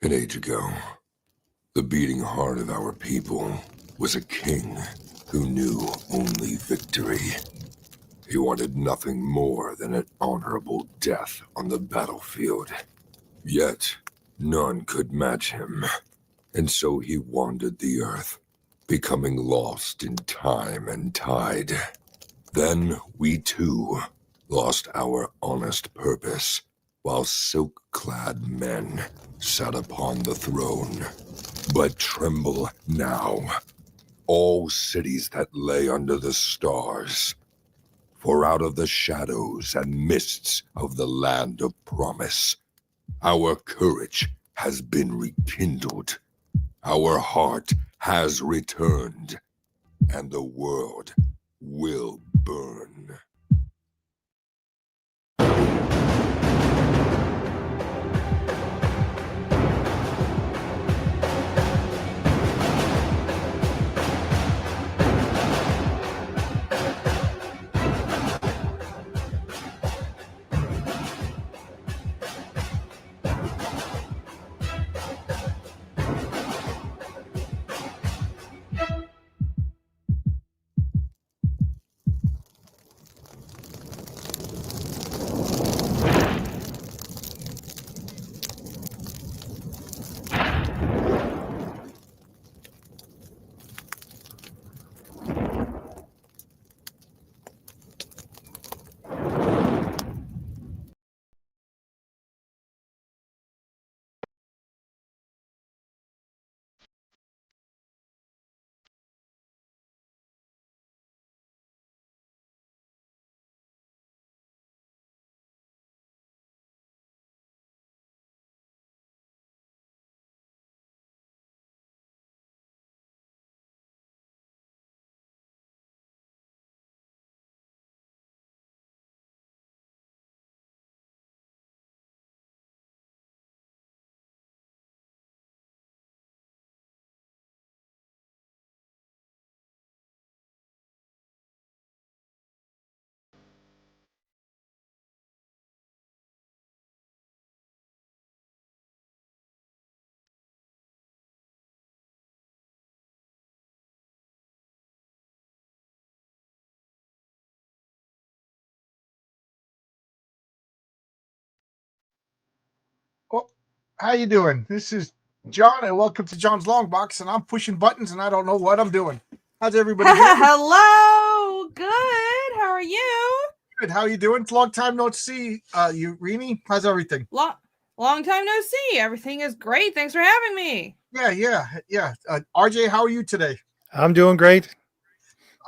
An age ago, the beating heart of our people was a king who knew only victory. He wanted nothing more than an honorable death on the battlefield. Yet, none could match him, and so he wandered the earth, becoming lost in time and tide. Then we too lost our honest purpose, while silk-clad men sat upon the throne. But tremble now, all cities that lay under the stars, for out of the shadows and mists of the land of promise, our courage has been rekindled, our heart has returned, and the world will burn. Well, how you doing? This is John, and welcome to John's Long Box. And I'm pushing buttons, and I don't know what I'm doing. How's everybody doing? Hello, good. How are you? Good. How you doing? Long time no see. You, Rini? How's everything? Long time no see. Everything is great. Thanks for having me. Yeah. RJ, how are you today? I'm doing great.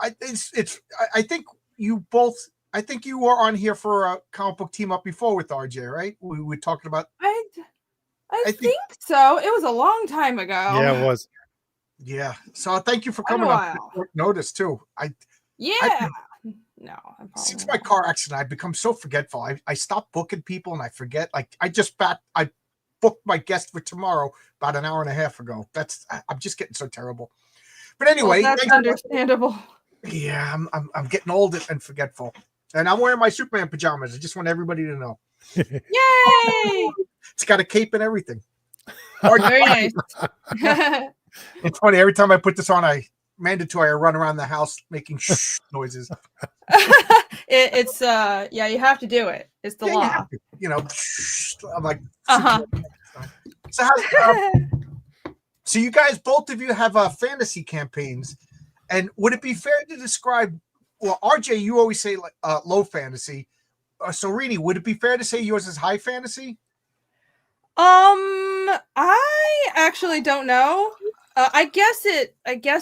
I think you both. I think you were on here for a comic book team up before with RJ, right? We were talking about. I think so. It was a long time ago. Yeah, it was. Yeah. So thank you for coming on short notice too. Since my car accident, I've become so forgetful. I stopped booking people and I forget. Like I booked my guest for tomorrow about an hour and a half ago. I'm just getting so terrible. But anyway, that's understandable. Yeah, I'm getting old and forgetful. And I'm wearing my Superman pajamas. I just want everybody to know. Yay! It's got a cape and everything. Very nice. It's funny, every time I put this on, I run around the house making shh noises. It's you have to do it. It's the law. I'm like, so you guys, both of you have fantasy campaigns, and would it be fair to describe? Well, RJ, you always say like low fantasy. So Rini, would it be fair to say yours is high fantasy? I actually don't know. I guess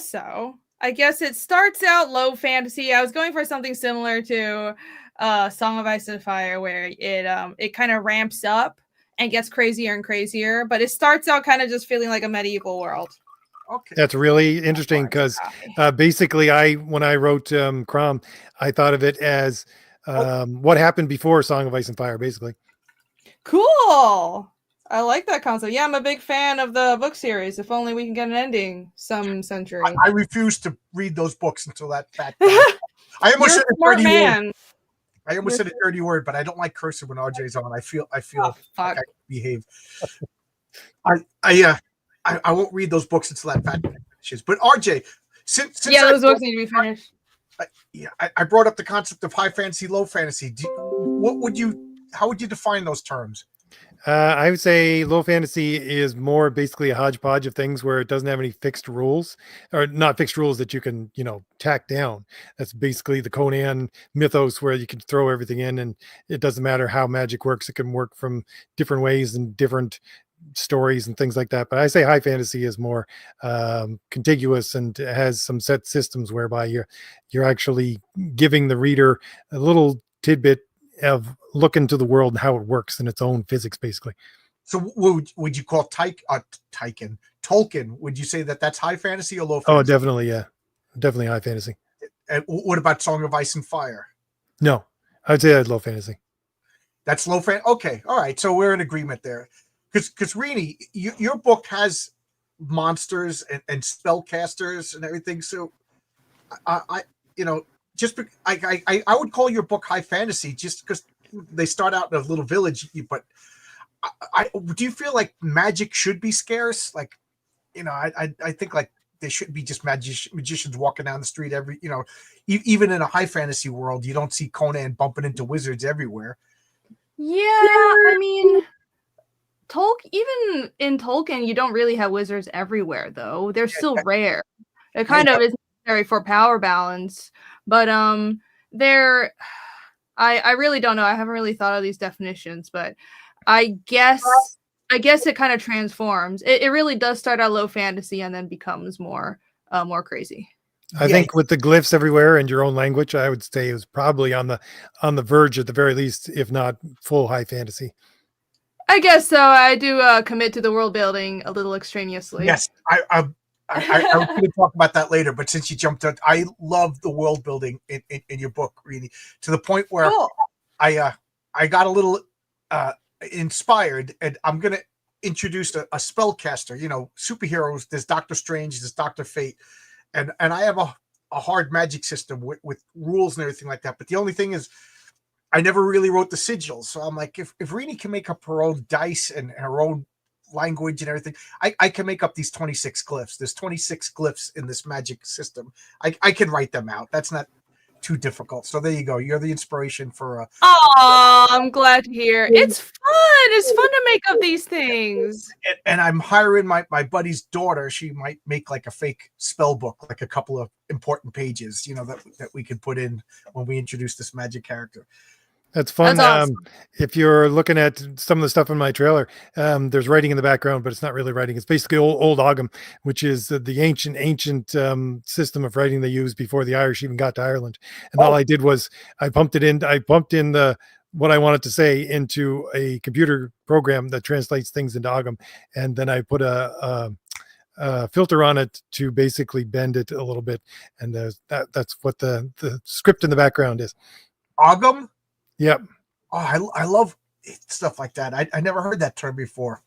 so. I guess it starts out low fantasy. I was going for something similar to Song of Ice and Fire, where it kind of ramps up and gets crazier and crazier, but it starts out kind of just feeling like a medieval world. Okay. That's really interesting because basically when I wrote Crom, I thought of it as what happened before Song of Ice and Fire, basically. Cool. I like that concept. Yeah, I'm a big fan of the book series. If only we can get an ending some century. I refuse to read those books until that fact. I almost said a dirty word. I almost said a dirty word, but I don't like cursing when RJ's on. I feel like I behave. I won't read those books until that fat finishes. But RJ, since those books need to be finished. I brought up the concept of high fantasy, low fantasy. How would you define those terms? I would say low fantasy is more basically a hodgepodge of things where it doesn't have any fixed rules, or not fixed rules that you can, tack down. That's basically the Conan mythos where you can throw everything in and it doesn't matter how magic works. It can work from different ways and different stories and things like that. But I say high fantasy is more contiguous and has some set systems whereby you're actually giving the reader a little tidbit of look into the world and how it works in its own physics, basically. So what would you call Tolkien? Would you say that that's high fantasy or low fantasy? Oh, definitely. Yeah, definitely high fantasy. And what about Song of Ice and Fire? No, I'd say that's low fantasy. That's low fantasy. Okay. All right. So we're in agreement there. Because Rini, your book has monsters and spellcasters and everything. So I would call your book high fantasy just because they start out in a little village. But do you feel like magic should be scarce? Like, I think like there shouldn't be just magicians walking down the street even in a high fantasy world, you don't see Conan bumping into wizards everywhere. Yeah, I mean, even in Tolkien, you don't really have wizards everywhere, though. They're still rare. It kind of is necessary for power balance, but I really don't know. I haven't really thought of these definitions, but I guess it kind of transforms. It really does start out low fantasy and then becomes more crazy. I think with the glyphs everywhere and your own language, I would say it was probably on the verge at the very least, if not full high fantasy. I guess so. I do commit to the world building a little extraneously. Yes, I was going to talk about that later, but since you jumped on, I love the world building in your book, really, to the point where I got a little inspired, and I'm going to introduce a spellcaster. Superheroes. There's Doctor Strange. There's Doctor Fate, and I have a hard magic system with rules and everything like that. But the only thing is, I never really wrote the sigils. So I'm like, if Rini can make up her own dice and her own language and everything, I can make up these 26 glyphs. There's 26 glyphs in this magic system. I can write them out. That's not too difficult. So there you go. You're the inspiration for Oh, I'm glad to hear. It's fun. It's fun to make up these things. And I'm hiring my buddy's daughter. She might make like a fake spell book, like a couple of important pages, that we could put in when we introduce this magic character. That's fun. That's awesome. If you're looking at some of the stuff in my trailer, there's writing in the background, but it's not really writing. It's basically old Ogham, which is the ancient system of writing they used before the Irish even got to Ireland. And all I did was I pumped in what I wanted to say into a computer program that translates things into Ogham, and then I put a filter on it to basically bend it a little bit, and that's what the script in the background is. Ogham. Yep. Oh, I love stuff like that. I never heard that term before.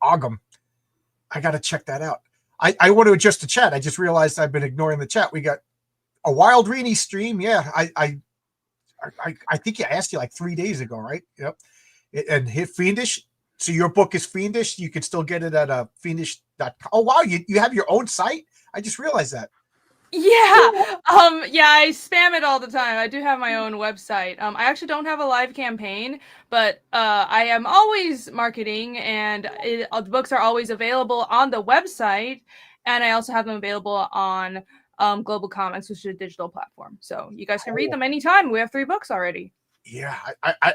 Ogham. I got to check that out. I want to adjust the chat. I just realized I've been ignoring the chat. We got a Wild Rini stream. Yeah, I think I asked you like 3 days ago, right? Yep. And hit Fiendish. So your book is Fiendish. You can still get it at fiendish.com. Oh, wow. You have your own site? I just realized that. Yeah. I spam it all the time. I do have my own website. I actually don't have a live campaign, but I am always marketing, and the books are always available on the website, and I also have them available on Global Comics, which is a digital platform. So you guys can read them anytime. We have 3 books already. Yeah,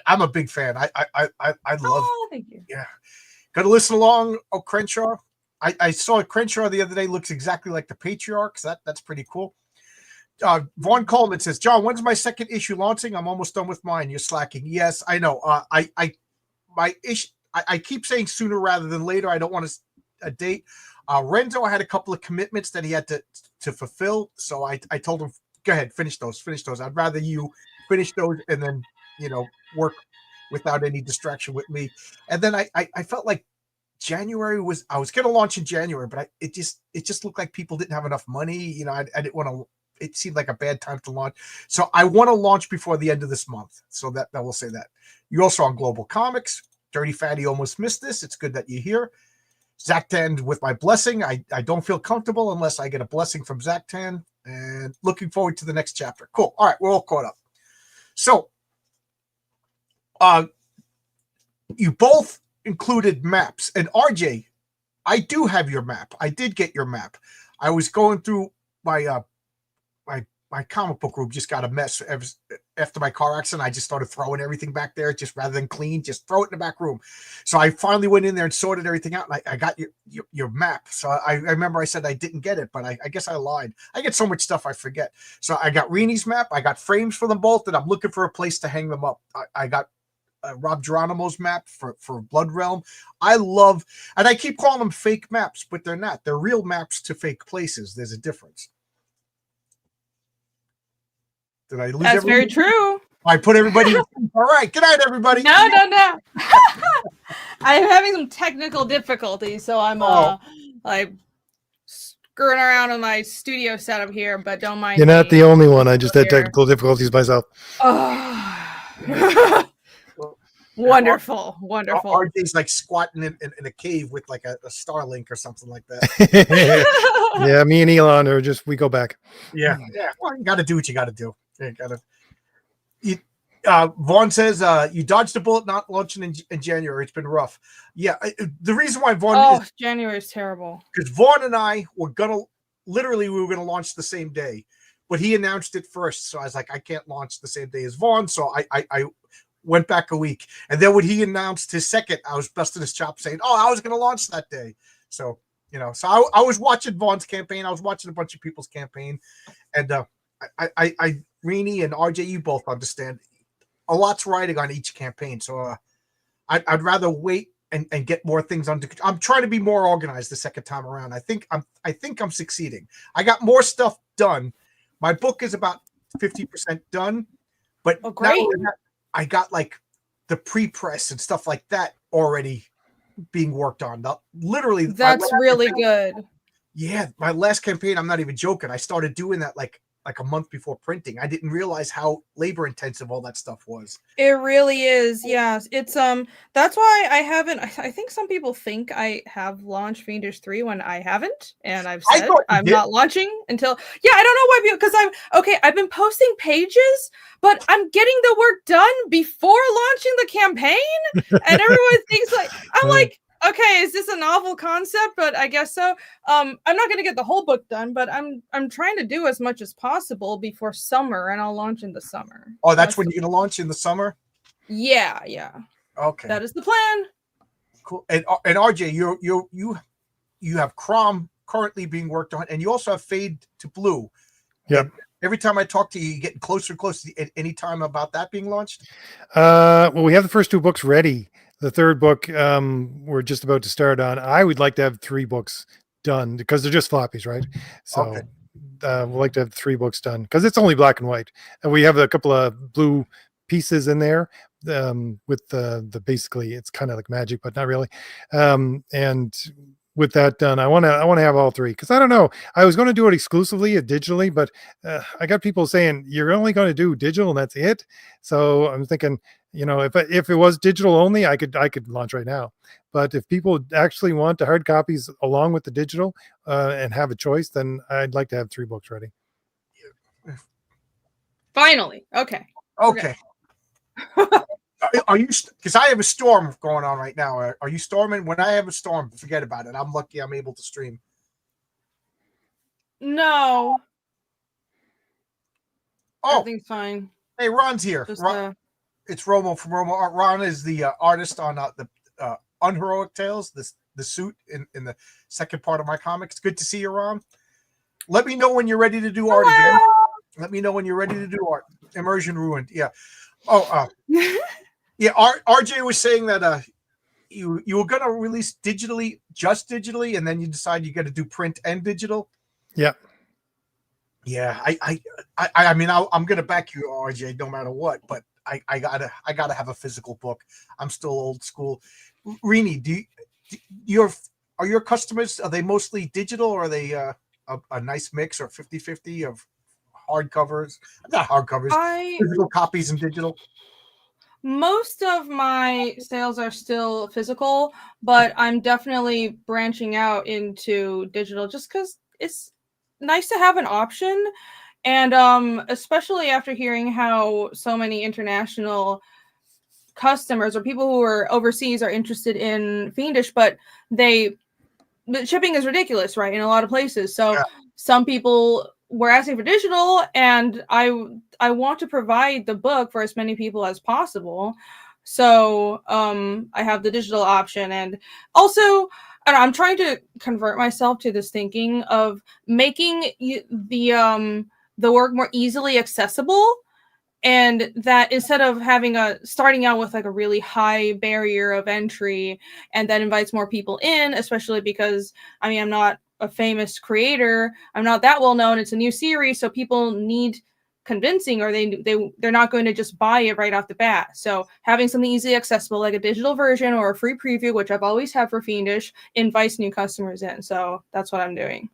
I'm a big fan. I love. Oh, thank you. Yeah, got to listen along. Oh, Crenshaw. I saw Crenshaw the other day. Looks exactly like the Patriarchs. That's pretty cool. Vaughn Coleman says, John, when's my second issue launching? I'm almost done with mine. You're slacking. Yes, I know. I keep saying sooner rather than later. I don't want a date. Renzo had a couple of commitments that he had to fulfill. So I told him, go ahead, finish those. I'd rather you finish those and then, work without any distraction with me. And then I felt like January I was going to launch in January, but it just looked like people didn't have enough money. I didn't want to, it seemed like a bad time to launch. So I want to launch before the end of this month. So that will say that. You're also on Global Comics. Dirty Fatty almost missed this. It's good that you're here. Zactan with my blessing. I don't feel comfortable unless I get a blessing from Zactan. And looking forward to the next chapter. Cool. All right, we're all caught up. So, you both included maps. And RJ, I do have your map. I did get your map. I was going through my my comic book room, just got a mess after my car accident. I just started throwing everything back there, just rather than clean, just throw it in the back room. So I finally went in there and sorted everything out, and I got your map. So I remember I said I didn't get it, but I guess I lied. I get so much stuff I forget. So I got Renie's map. I got frames for them both, and I'm looking for a place to hang them up. I got Rob Geronimo's map for Blood Realm. I love, and I keep calling them fake maps, but they're not. They're real maps to fake places. There's a difference. Did I lose That's everybody? very true. I put everybody. All right. Good night, everybody. No. I'm having some technical difficulties, so I'm like screwing around with my studio setup here, but don't mind. You're not me. the only one. I just had technical difficulties myself. Oh. Wonderful. RJ's like squatting in a cave with like a Starlink or something like that. Yeah, me and Elon are just, we go back. Yeah. Well, you got to do what you got to do. You got to. Vaughn says you dodged a bullet not launching in January. It's been rough. Yeah, the reason why Vaughn January is terrible because Vaughn and I were gonna launch the same day, but he announced it first, so I was like, I can't launch the same day as Vaughn, so I went back a week, and then when he announced his second, I was busting his chops saying, I was gonna launch that day. So so I was watching Vaughn's campaign, I was watching a bunch of people's campaign, and I Renie and RJ, you both understand a lot's riding on each campaign. So I'd rather wait and get more things under control. I'm trying to be more organized the second time around. I think I'm succeeding. I got more stuff done. My book is about 50% done, but great. I got like the pre-press and stuff like that already being worked on. Literally, that's really good. Yeah, my last campaign, I'm not even joking. I started doing that like a month before printing. I didn't realize how labor intensive all that stuff was. It really is. Yes. It's that's why I haven't, I think some people think I have launched Fiendish 3 when I haven't, and I've said I'm not launching until I don't know why, because I've been posting pages, but I'm getting the work done before launching the campaign, and everyone thinks like I'm like, okay, is this a novel concept? But I guess so. I'm not going to get the whole book done, but I'm trying to do as much as possible before summer, and I'll launch in the summer. Oh, that's when you're going to launch in the summer? Yeah. Okay. That is the plan. Cool. And RJ, you have Crom currently being worked on, and you also have Fade to Blue. Yep. Every time I talk to you, you're getting closer and closer. Any time about that being launched? Well, we have the first 2 books ready. The third book we're just about to start on. I would like to have 3 books done because they're just floppies, right? So we'd like to have 3 books done because it's only black and white, and we have a couple of blue pieces in there with the basically it's kind of like magic, but not really. And with that done, I want to have all 3 because I don't know. I was going to do it exclusively digitally, but I got people saying you're only going to do digital and that's it. So I'm thinking, if it was digital only, I could launch right now. But if people actually want the hard copies along with the digital and have a choice, then I'd like to have 3 books ready. Finally, okay. Are you? Because I have a storm going on right now. Are you storming? When I have a storm, forget about it. I'm lucky I'm able to stream. No. Oh, everything's fine. Hey, Ron's here. Just, it's Romo from Romo Art. Ron is the artist on the Unheroic Tales, the suit in the second part of my comics. Good to see you, Ron. Let me know when you're ready to do art again. Let me know when you're ready to do art. Immersion Ruined. Yeah. Oh, yeah. RJ was saying that you were gonna release just digitally, and then you decide you got to do print and digital. Yeah. Yeah. I mean, I'm gonna back you, RJ, no matter what. But I gotta have a physical book. I'm still old school. Renie, are your customers, are they mostly digital, or are they a nice mix, or 50-50 of hardcovers? Not hardcovers, physical copies and digital. Most of my sales are still physical, but I'm definitely branching out into digital just because it's nice to have an option. And especially after hearing how so many international customers or people who are overseas are interested in Fiendish, but the shipping is ridiculous, right? In a lot of places. So Yeah. some people were asking for digital, and I want to provide the book for as many people as possible. So I have the digital option, and also I'm trying to convert myself to this thinking of making the work more easily accessible, and that instead of having starting out with like a really high barrier of entry, and that invites more people in, especially because I mean I'm not a famous creator, I'm not that well known, it's a new series, so people need convincing, or they're not going to just buy it right off the bat. So having something easily accessible like a digital version or a free preview, which I've always had for Fiendish, invites new customers in. So that's what I'm doing.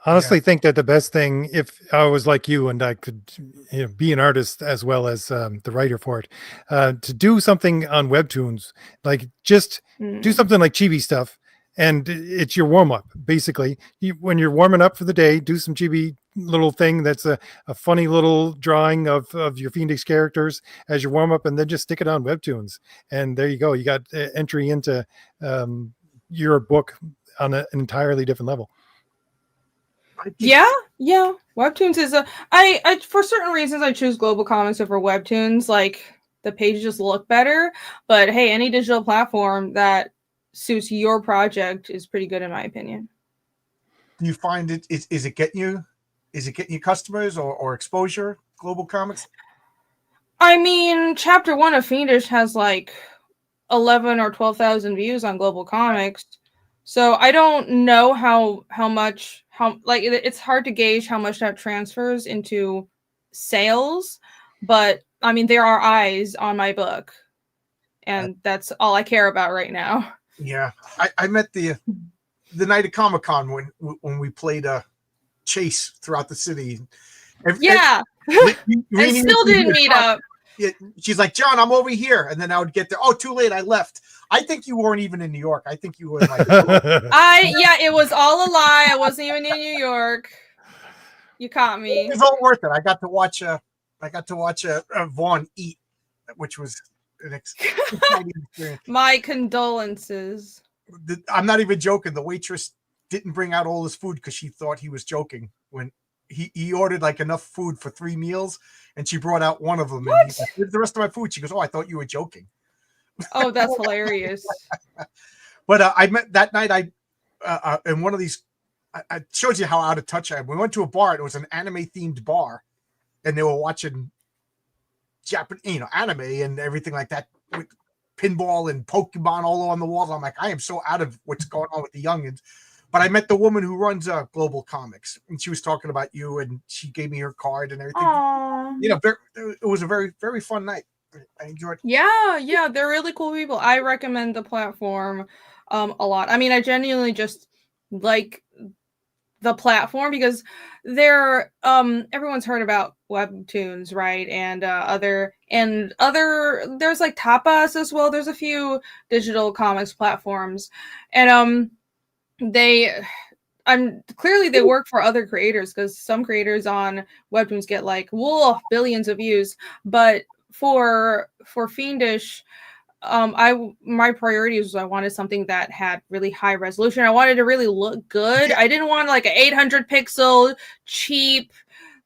Honestly, think that the best thing, if I was like you and I could, you know, be an artist as well as the writer for it, to do something on Webtoons, like just do something like chibi stuff, and it's your warm up. Basically, when you're warming up for the day, do some chibi little thing that's a funny little drawing of your Fiendish characters as your warm up, and then just stick it on Webtoons, and there you go. You got entry into your book on an entirely different level. Yeah. Webtoons is I for certain reasons I choose global comics over Webtoons. Like the pages just look better, but hey, any digital platform that suits your project is pretty good in my opinion. Do you find is it getting you customers or exposure, global comics? I mean, chapter 1 of Fiendish has like 11 or 12,000 views on global comics. So I don't know how much like it's hard to gauge how much that transfers into sales, but I mean there are eyes on my book, and that's all I care about right now. Yeah, I met the night of Comic-Con when we played chase throughout the city. Yeah, I still didn't meet up. She's like, John, I'm over here, and then I would get there. Oh, too late, I left. I think you weren't even in New York. I think you were like, it was all a lie. I wasn't even in New York. You caught me. It was all worth it. I got to watch Vaughn eat, which was an exciting experience. My condolences. I'm not even joking. The waitress didn't bring out all his food because she thought he was joking when he ordered like enough food for 3 meals, and she brought out one of them. What? And he's like, where's the rest of my food? She goes, oh, I thought you were joking. Oh, that's hilarious. But I met that night. I in one of these. I showed you how out of touch I am. We went to a bar. And it was an anime themed bar, and they were watching Japanese, anime and everything like that with pinball and Pokemon all on the walls. I'm like, I am so out of what's going on with the youngins. But I met the woman who runs Global Comics, and she was talking about you, and she gave me her card and everything. Aww. It was a very, very fun night. I enjoyed it. Yeah, they're really cool people. I recommend the platform a lot. I mean, I genuinely just like the platform because they're everyone's heard about Webtoons, right? And other there's like Tapas as well. There's a few digital comics platforms, and clearly they work for other creators, because some creators on Webtoons get like billions of views, but for Fiendish, my priority was I wanted something that had really high resolution. I wanted to really look good. I didn't want like an 800 pixel cheap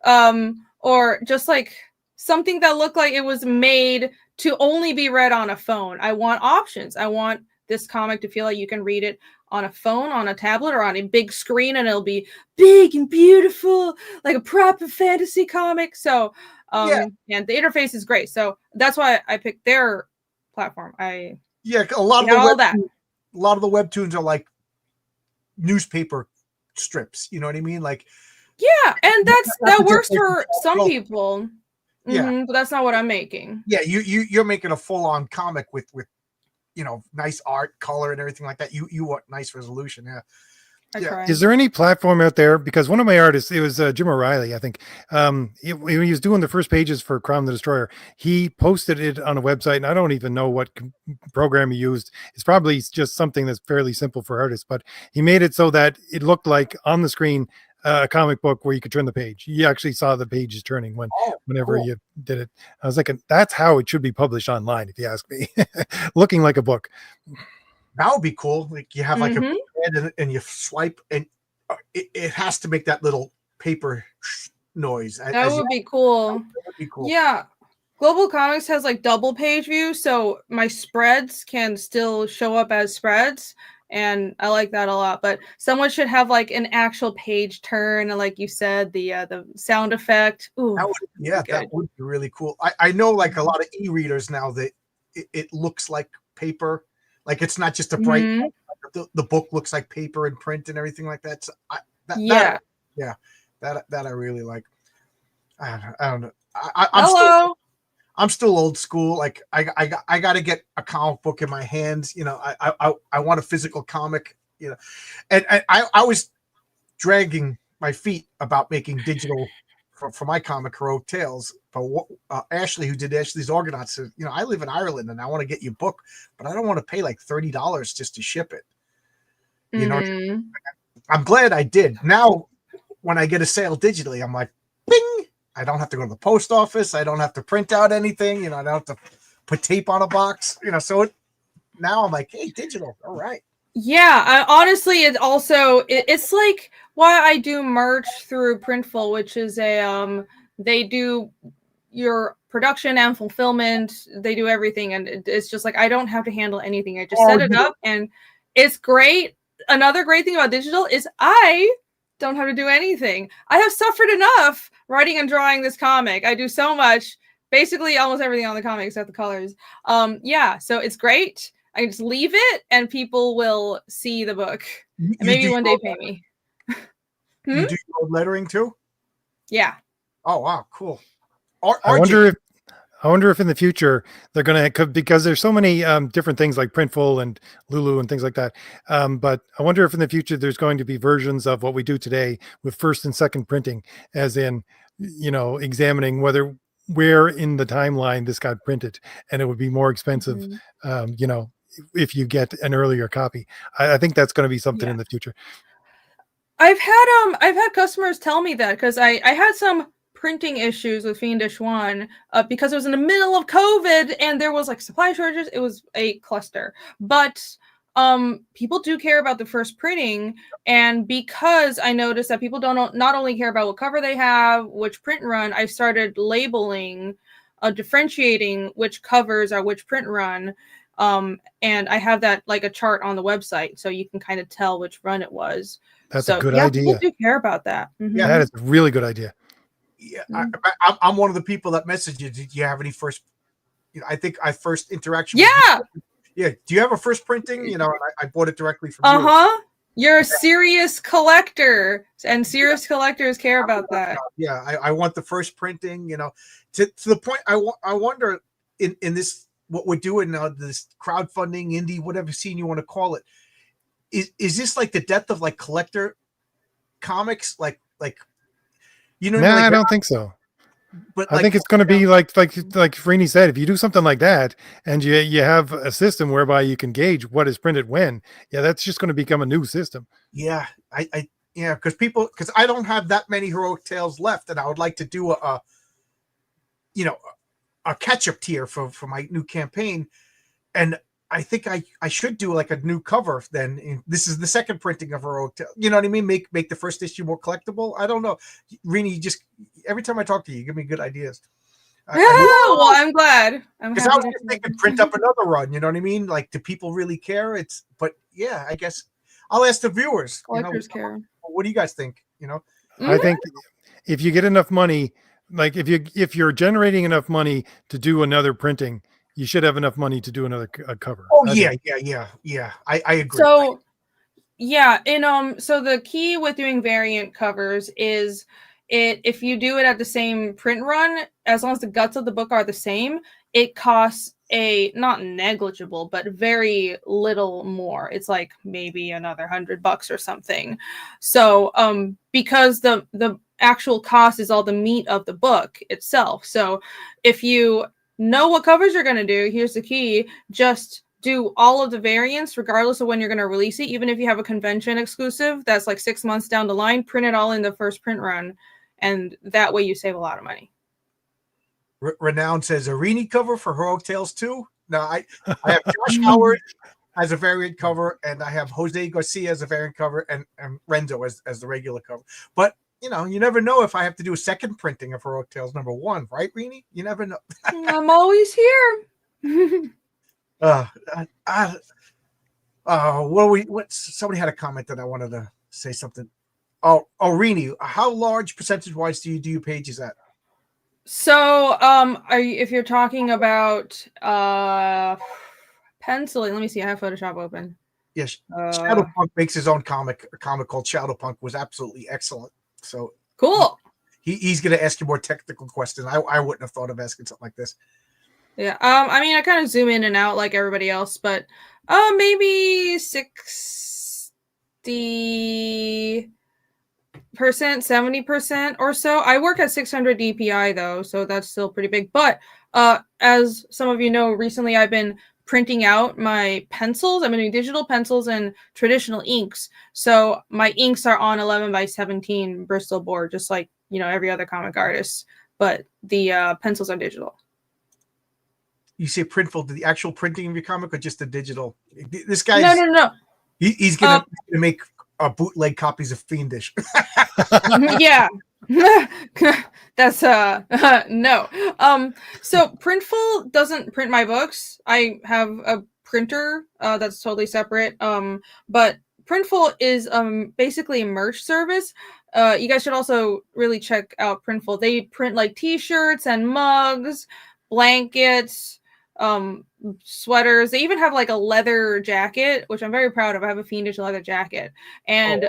or just like something that looked like it was made to only be read on a phone. I want options. I want this comic to feel like you can read it on a phone, on a tablet, or on a big screen, and it'll be big and beautiful like a proper fantasy comic. So and the interface is great. So that's why I picked their platform. A lot of the webtoons are like newspaper strips. You know what I mean? Like, yeah, and that works for some people. Yeah, but that's not what I'm making. Yeah, you're making a full on comic with nice art, color, and everything like that. You want nice resolution. Yeah, I Yeah. try. Is there any platform out there? Because one of my artists, it was Jim O'Reilly, I think. When he was doing the first pages for Crown the Destroyer, he posted it on a website, and I don't even know what program he used. It's probably just something that's fairly simple for artists, but he made it so that it looked like on the screen a comic book where you could turn the page. You actually saw the pages turning whenever cool. you did it. I was thinking that's how it should be published online, if you ask me. Looking like a book. That would be cool. Like you have like Mhm. and you swipe, and it has to make that little paper noise. That would be cool. That would be cool. Yeah. Global Comics has like double page view, so my spreads can still show up as spreads, and I like that a lot. But someone should have like an actual page turn, and like you said, the sound effect. Ooh, That would be really cool. I know like a lot of e-readers now that it looks like paper, like it's not just a bright. Mhm. The book looks like paper and print and everything like that. So that I really like. I don't know. I'm still old school. Like I got to get a comic book in my hands. You know, I want a physical comic. You know, and I was dragging my feet about making digital for my comic Heroic Tales. But Ashley, who did Ashley's Argonauts, said, you know, I live in Ireland and I want to get you a book, but I don't want to pay like $30 just to ship it. You know, I'm glad I did. Now, when I get a sale digitally, I'm like, bing! I don't have to go to the post office. I don't have to print out anything. You know, I don't have to put tape on a box. You know, so now I'm like, hey, digital, all right. Yeah, honestly, it's like why I do merch through Printful, which is they do your production and fulfillment. They do everything, and it's just like I don't have to handle anything. I just set it up, and it's great. Another great thing about digital is I don't have to do anything. I have suffered enough writing and drawing this comic. I do so much, basically almost everything on the comic except the colors. Yeah, so it's great. I just leave it and people will see the book. And maybe one day pay me. You do your own lettering too? Yeah. Oh wow, cool. I wonder if in the future they're going to, because there's so many different things like Printful and Lulu and things like that. But I wonder if in the future there's going to be versions of what we do today with first and second printing, as in, you know, examining where in the timeline this got printed, and it would be more expensive, you know, if you get an earlier copy. I think that's going to be something in the future. I've had customers tell me that, because I had some printing issues with Fiendish One because it was in the middle of COVID and there was like supply shortages. It was a cluster, but people do care about the first printing, and because I noticed that people don't not only care about what cover they have, which print run, I started labeling, differentiating which covers are which print run. And I have that like a chart on the website, so you can kind of tell which run it was. That's a good idea. People do care about that. Yeah, that is a really good idea. Yeah, I'm one of the people that messaged you. Did you have any first? You know, I think I first interaction. Yeah. Yeah. Do you have a first printing? You know, I bought it directly from you. You're a serious collector, and serious collectors care about that. Yeah, I want the first printing. You know, to the point. I wonder in this what we're doing now, this crowdfunding, indie, whatever scene you want to call it. Is this like the death of like collector comics? Like you know? No, like, I don't think so. But I think it's going to be like Renie said, if you do something like that and you have a system whereby you can gauge what is printed when, that's just going to become a new system. Yeah, because I don't have that many Heroic Tales left, and I would like to do a catch-up tier for my new campaign, and I think I should do like a new cover then. This is the second printing of Heroic Tales. You know what I mean? Make the first issue more collectible. I don't know. Renie, just every time I talk to you, you give me good ideas. Well, I'm glad. Because I was just thinking print up another run. You know what I mean? Like, do people really care? But yeah, I guess I'll ask the viewers. Collectors care. What do you guys think? You know, I think if you get enough money, like if you're generating enough money to do another printing, you should have enough money to do another cover. Oh, yeah. I agree. So, so the key with doing variant covers is if you do it at the same print run, as long as the guts of the book are the same, it costs a not negligible, but very little more. It's like maybe another $100 or something. So because the actual cost is all the meat of the book itself. So if you know what covers you're going to do, here's the key: just do all of the variants regardless of when you're going to release it. Even if you have a convention exclusive that's like 6 months down the line, print it all in the first print run, and that way you save a lot of money. Renown says a Rini cover for Heroic Tales 2. No, I have Josh Howard as a variant cover, and I have Jose Garcia as a variant cover, and Renzo as the regular cover. But you know, you never know if I have to do a second printing of Heroic Tales #1, right, Rini? You never know. I'm always here. Somebody had a comment that I wanted to say something. Oh, Rini, how large percentage wise do you do your pages at? So, if you're talking about penciling, let me see. I have Photoshop open. Yes, Shadowpunk makes his own comic. A comic called Shadowpunk was absolutely excellent. So cool. He's going to ask you more technical questions. I wouldn't have thought of asking something like this. Yeah. I mean, I kind of zoom in and out like everybody else, but maybe 60%, 70% or so. I work at 600 DPI though, so that's still pretty big. But as some of you know, recently I've been printing out my pencils. I'm doing digital pencils and traditional inks. So my inks are on 11x17 Bristol board, just like, you know, every other comic artist. But the pencils are digital. You say printful, the actual printing of your comic, or just the digital? This guy, no. He's gonna make bootleg copies of Fiendish. Yeah. That's no. So Printful doesn't print my books. I have a printer that's totally separate. But Printful is basically a merch service. You guys should also really check out Printful. They print like t-shirts and mugs, blankets, sweaters. They even have like a leather jacket, which I'm very proud of. I have a Fiendish leather jacket, and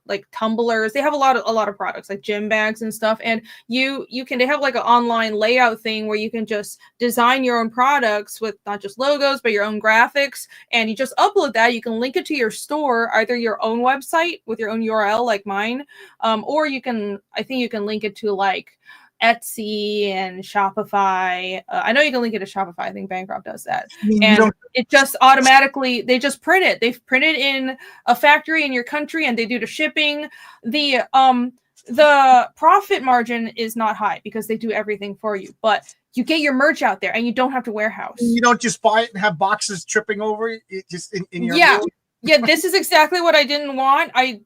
like tumblers. They have a lot of products like gym bags and stuff. And they have like an online layout thing where you can just design your own products with not just logos but your own graphics, and you just upload that. You can link it to your store, either your own website with your own URL like mine, or I think you can link it to like Etsy and Shopify. I know you can link it to Shopify. I think Bancroft does that. And it just automatically, they just print it. They've printed in a factory in your country and they do the shipping. The profit margin is not high because they do everything for you, but you get your merch out there and you don't have to warehouse. You don't just buy it and have boxes tripping over it just in your room. Yeah, this is exactly what I didn't want. I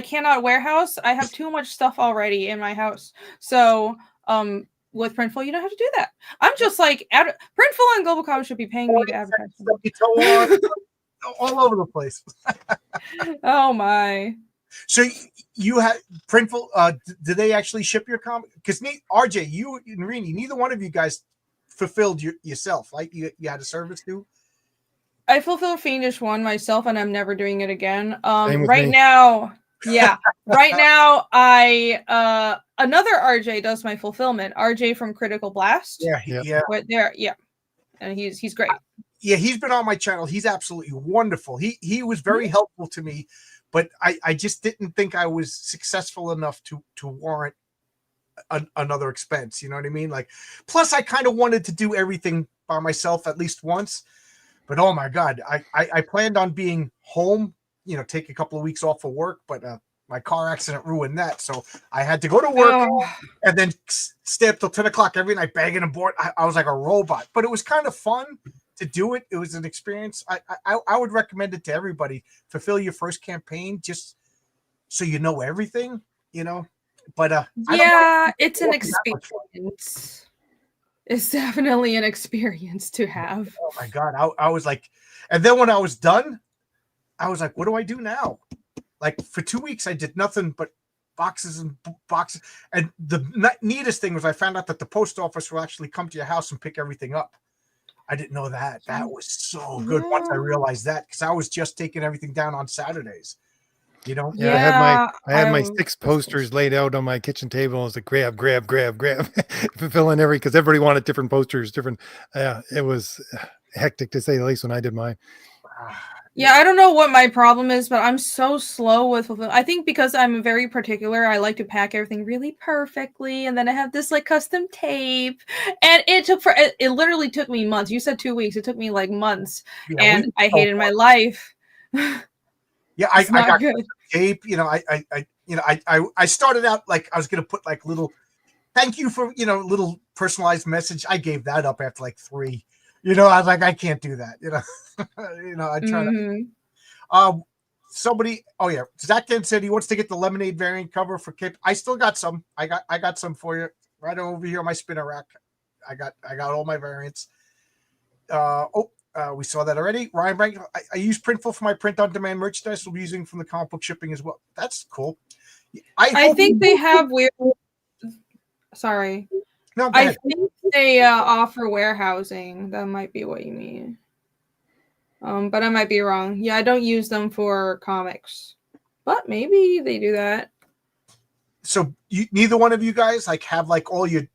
cannot warehouse. I have too much stuff already in my house. So with Printful, you don't have to do that. I'm just like, Printful and Global Comics should be paying me to advertise. All over the place. Oh my. So you had Printful, did they actually ship your comic? Because RJ, you and Rini, neither one of you guys fulfilled yourself, right? You had a service too? I fulfill Fiendish 1 myself, and I'm never doing it again. Right now, I another RJ does my fulfillment. RJ from Critical Blast. Yeah. And he's great. Yeah, he's been on my channel. He's absolutely wonderful. He was very helpful to me, but I just didn't think I was successful enough to warrant another expense. You know what I mean? Like, plus I kind of wanted to do everything by myself at least once. But oh my God, I planned on being home, you know, take a couple of weeks off for work, but my car accident ruined that. So I had to go to work and then stay up till 10 o'clock every night banging and board. I was like a robot, but it was kind of fun to do it. It was an experience. I would recommend it to everybody. Fulfill your first campaign just so you know everything, you know. But it's an experience. It's definitely an experience to have. Oh my God. I was like, and then when I was done, I was like, what do I do now? Like for 2 weeks, I did nothing but boxes and boxes. And the neatest thing was I found out that the post office will actually come to your house and pick everything up. I didn't know that. That was so good once I realized that, because I was just taking everything down on Saturdays. You know? Yeah, I had my I'm 6 posters laid out on my kitchen table. I was like, grab, grab, grab, grab, fulfilling because everybody wanted different posters, different. It was hectic to say the least when I did mine. Yeah, I don't know what my problem is, but I'm so slow with I think because I'm very particular, I like to pack everything really perfectly, and then I have this like custom tape, and it literally took me months. You said 2 weeks, it took me like months, Yeah, and I hated my life. Yeah, It's I not got good. tape. You know, I started out like I was gonna put like little thank you for little personalized message. I gave that up after like 3. I was like, I can't do that. I try to. Somebody, oh yeah, Zach then said he wants to get the lemonade variant cover for Kip. I still got some. I got some for you right over here on my spinner rack. I got all my variants. We saw that already. Ryan Frank, I use Printful for my print-on-demand merchandise. We'll be using from the comic book shipping as well. That's cool. I think they have weird. Sorry. No, go I ahead. think they offer warehousing. That might be what you mean. But I might be wrong. Yeah, I don't use them for comics, but maybe they do that. So neither one of you guys like have like all your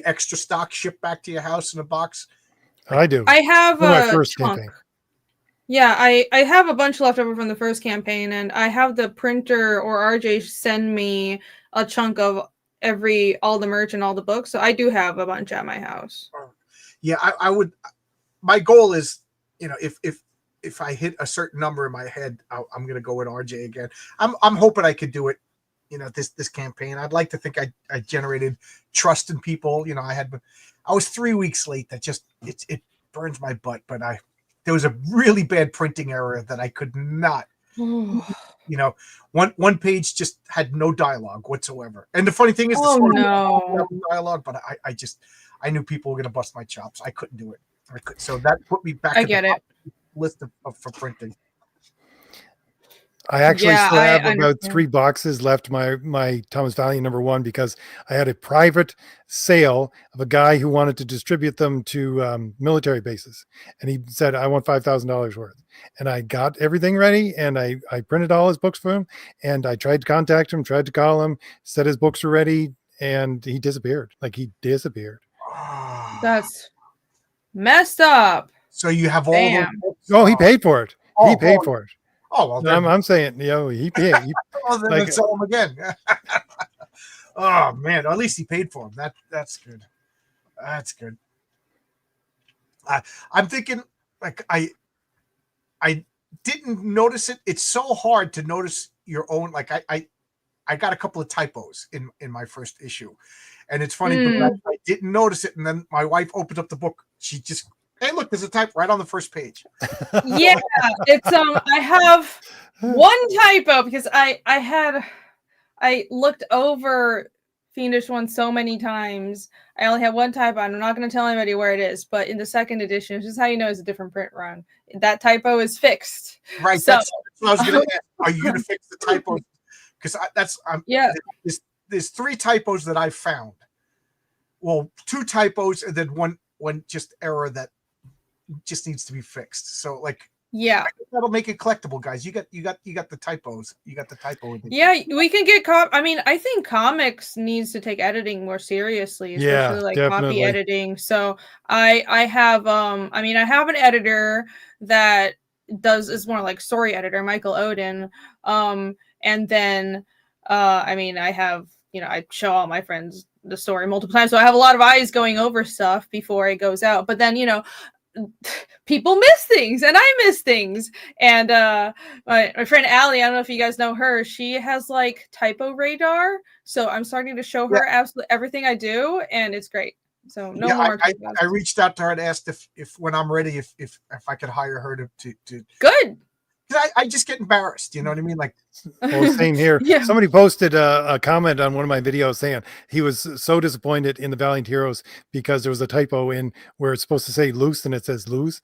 extra stock shipped back to your house in a box? I do. I have For my a first chunk. campaign. Yeah, I have a bunch left over from the first campaign, and I have the printer or RJ send me a chunk of all the merch and all the books. So I do have a bunch at my house. Yeah, I would. My goal is, if I hit a certain number in my head, I'm gonna go with RJ again. I'm hoping I could do it. This campaign. I'd like to think I generated trust in people. I was 3 weeks late. That just it burns my butt. But there was a really bad printing error that I could not. One page just had no dialogue whatsoever. And the funny thing is, no dialogue. But I knew people were gonna bust my chops. I couldn't do it. So that put me back. I get it. List for printing. I actually Yeah, still I have about understand. 3 boxes left. My Thomas Valiant #1 because I had a private sale of a guy who wanted to distribute them to military bases, and he said, "I want $5,000 worth." And I got everything ready, and I printed all his books for him, and I tried to contact him, tried to call him, said his books were ready, and he disappeared. Like he disappeared. That's messed up. So you have all those Damn. books? Oh, he paid for it. He paid for it. Oh well, No, I'm saying, he paid. then like- sell them again. Oh man, at least he paid for them. That's good. That's good. I'm thinking like I didn't notice it. It's so hard to notice your own. Like I got a couple of typos in my first issue, and it's funny because I didn't notice it. And then my wife opened up the book. She just, hey, look, there's a typo right on the first page. Yeah, it's I have one typo because I looked over Fiendish One so many times. I only have one typo. I'm not going to tell anybody where it is, but in the second edition, which is how you know it's a different print run, that typo is fixed. Right. So, that's what I was going to ask. Are you going to fix the typos? Because yeah. There's 3 typos that I found. Well, 2 typos and then one just error that just needs to be fixed. So like, yeah, that'll make it collectible, guys. You got the typos. You got the typo. Yeah, we can get I mean, I think comics needs to take editing more seriously, especially like definitely. copy editing. So I have I mean, I have an editor that is more like story editor, Michael Odin. And then I mean, I have, I show all my friends the story multiple times, so I have a lot of eyes going over stuff before it goes out. But then people miss things and I miss things. And my friend Allie, I don't know if you guys know her, she has like typo radar, so I'm starting to show her absolutely everything I do, and it's great. So no more. I reached out to her and asked if when I'm ready, if I could hire her to good. I just get embarrassed, you know what I mean? Like, well, same here. Yeah. Somebody posted a comment on one of my videos saying he was so disappointed in the Valiant Heroes because there was a typo in where it's supposed to say loose and it says lose.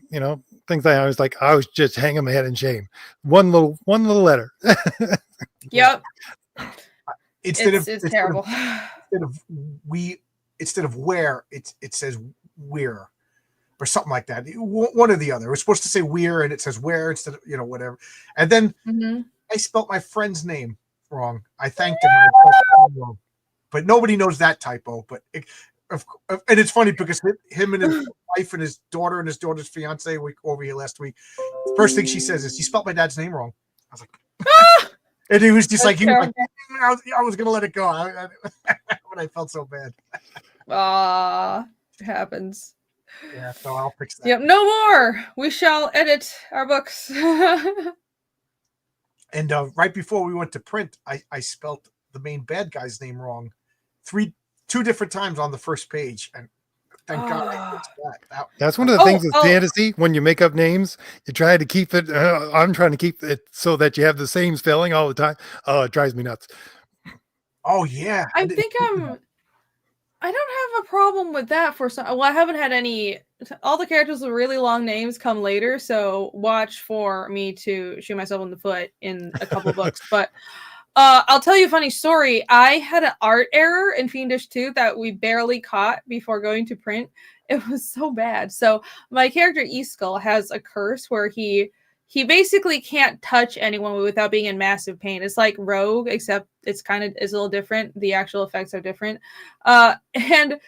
Things like that. I was like, I was just hanging my head in shame. One little letter. Yep. It's terrible. Instead of where, it says we're. Or something like that, one or the other. We're supposed to say we're, and it says where instead of whatever. And then I spelt my friend's name wrong. I thanked him. And I spelled his name wrong. But nobody knows that typo. But and it's funny because him and his wife and his daughter and his daughter's fiance were over here last week. The first thing she says is, "You spelled my dad's name wrong." I was like, and he was just like, I was gonna let it go. But I felt so bad. It happens. Yeah, so I'll fix that. Yep, no more. We shall edit our books. And right before we went to print, I spelt the main bad guy's name wrong, two different times on the first page, and thank God I fixed that. That's one of the things with fantasy. When you make up names, you try to keep it. I'm trying to keep it so that you have the same spelling all the time. Oh, it drives me nuts. Oh yeah, I think I don't have a problem with that for some. Well, I haven't had any. All the characters with really long names come later, so watch for me to shoot myself in the foot in a couple books. But I'll tell you a funny story. I had an art error in Fiendish 2 that we barely caught before going to print. It was so bad. So my character Eskull has a curse where he basically can't touch anyone without being in massive pain. It's like Rogue, except it's a little different. The actual effects are different. And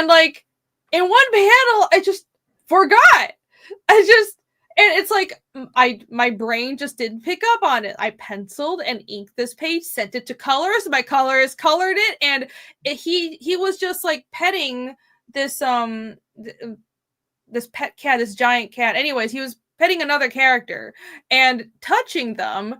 like in one panel, I just forgot. And it's like my brain just didn't pick up on it. I penciled and inked this page, sent it to colors. My colorist colored it, and he was just like petting this this pet cat, this giant cat. Anyways, he was petting another character and touching them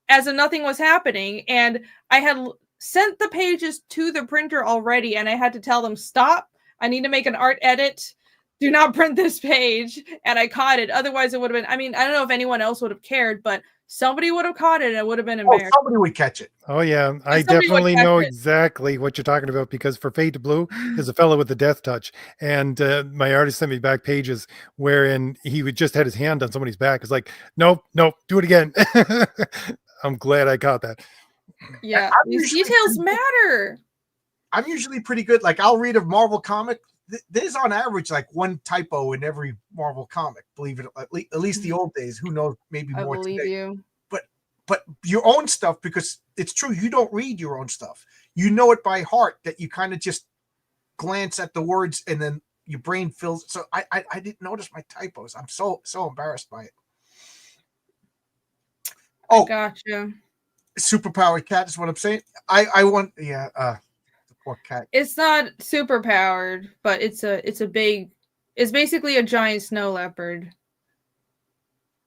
as if nothing was happening. And I had sent the pages to the printer already, and I had to tell them, stop. I need to make an art edit. Do not print this page. And I caught it. Otherwise, it would have been, I mean, I don't know if anyone else would have cared, but somebody would have caught it and it would have been embarrassing. Somebody would catch it. Oh, yeah. I definitely know exactly what you're talking about, because for Fade to Blue is a fellow with the death touch. And my artist sent me back pages wherein he would just had his hand on somebody's back. It's like, nope, do it again. I'm glad I caught that. Yeah, these details matter. I'm usually pretty good. Like, I'll read a Marvel comic. There's on average like one typo in every Marvel comic. Believe it, at least the old days. Who knows? Maybe more. I believe today. You. But your own stuff, because it's true. You don't read your own stuff. You know it by heart. That you kind of just glance at the words and then your brain fills. So I didn't notice my typos. I'm so embarrassed by it. Oh, gotcha. Superpowered cat is what I'm saying. I want poor cat. It's not super powered, but it's basically a giant snow leopard.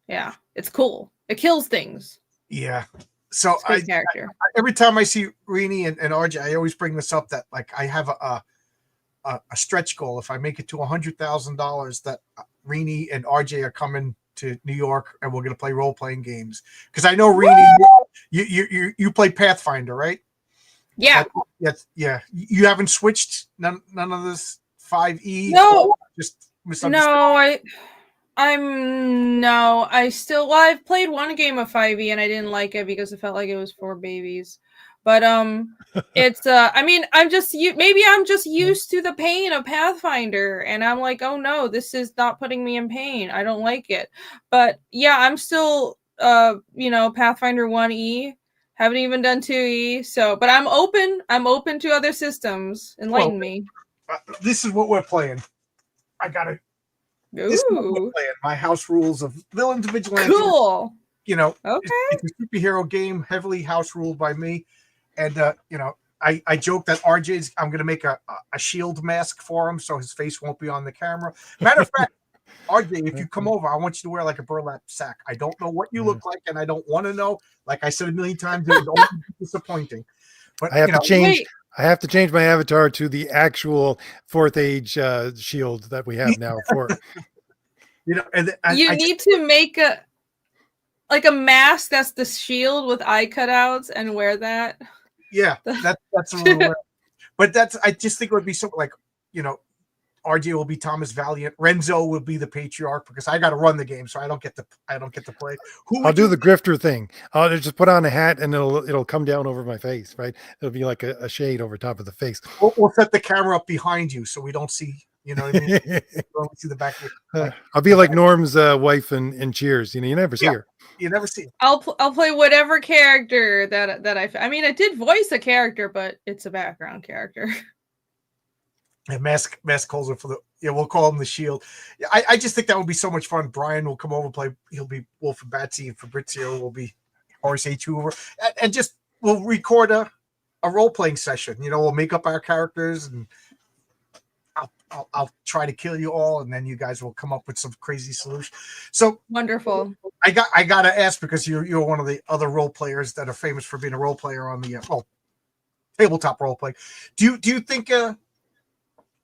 Yeah, it's cool. It kills things. Yeah. So character. Every time I see Renie and RJ, I always bring this up that like I have a stretch goal. If I make it to $100,000, that Renie and RJ are coming to New York and we're gonna play role playing games. Because I know Renie, you play Pathfinder, right? Yeah. Yeah. You haven't switched none of this 5e. No. Just I've played one game of 5e and I didn't like it because it felt like it was for babies. But it's I mean, I'm just used to the pain of Pathfinder, and I'm like, oh no, this is not putting me in pain. I don't like it. But yeah, I'm still Pathfinder 1e. Haven't even done 2e. So, but I'm open to other systems. Enlighten me. This is what we're playing. This is what we're playing. My house rules of villains and vigilantes. Cool. Okay. It's a superhero game, heavily house ruled by me. And I joke that I'm gonna make a shield mask for him so his face won't be on the camera. Matter of fact, RJ, if you come over, I want you to wear like a burlap sack. I don't know what you look like, and I don't want to know. Like I said a million times, it's always disappointing. But I have to change. I have to change my avatar to the actual fourth age shield that we have now. For you need to make a mask that's the shield with eye cutouts and wear that. Yeah, that's a little. But I just think it would be something like RJ will be Thomas Valiant. Renzo will be the patriarch because I got to run the game, so I don't get to play. I'll do the grifter thing. I'll just put on a hat and it'll come down over my face, right? It'll be like a shade over top of the face. We'll set the camera up behind you so we don't see. You know what I mean? You only see the back of it. I'll be like Norm's wife in Cheers. You never see her. You never see it. I'll play whatever character that I mean, I did voice a character, but it's a background character. And Mask calls it for the we'll call him the Shield. I just think that would be so much fun. Brian will come over and play. He'll be Wolf and Batsy, and Fabrizio will be Horace H. Hoover, and just we'll record a role playing session. We'll make up our characters, and I'll try to kill you all, and then you guys will come up with some crazy solution. So wonderful. I gotta ask, because you're one of the other role players that are famous for being a role player on the tabletop role play. Do you think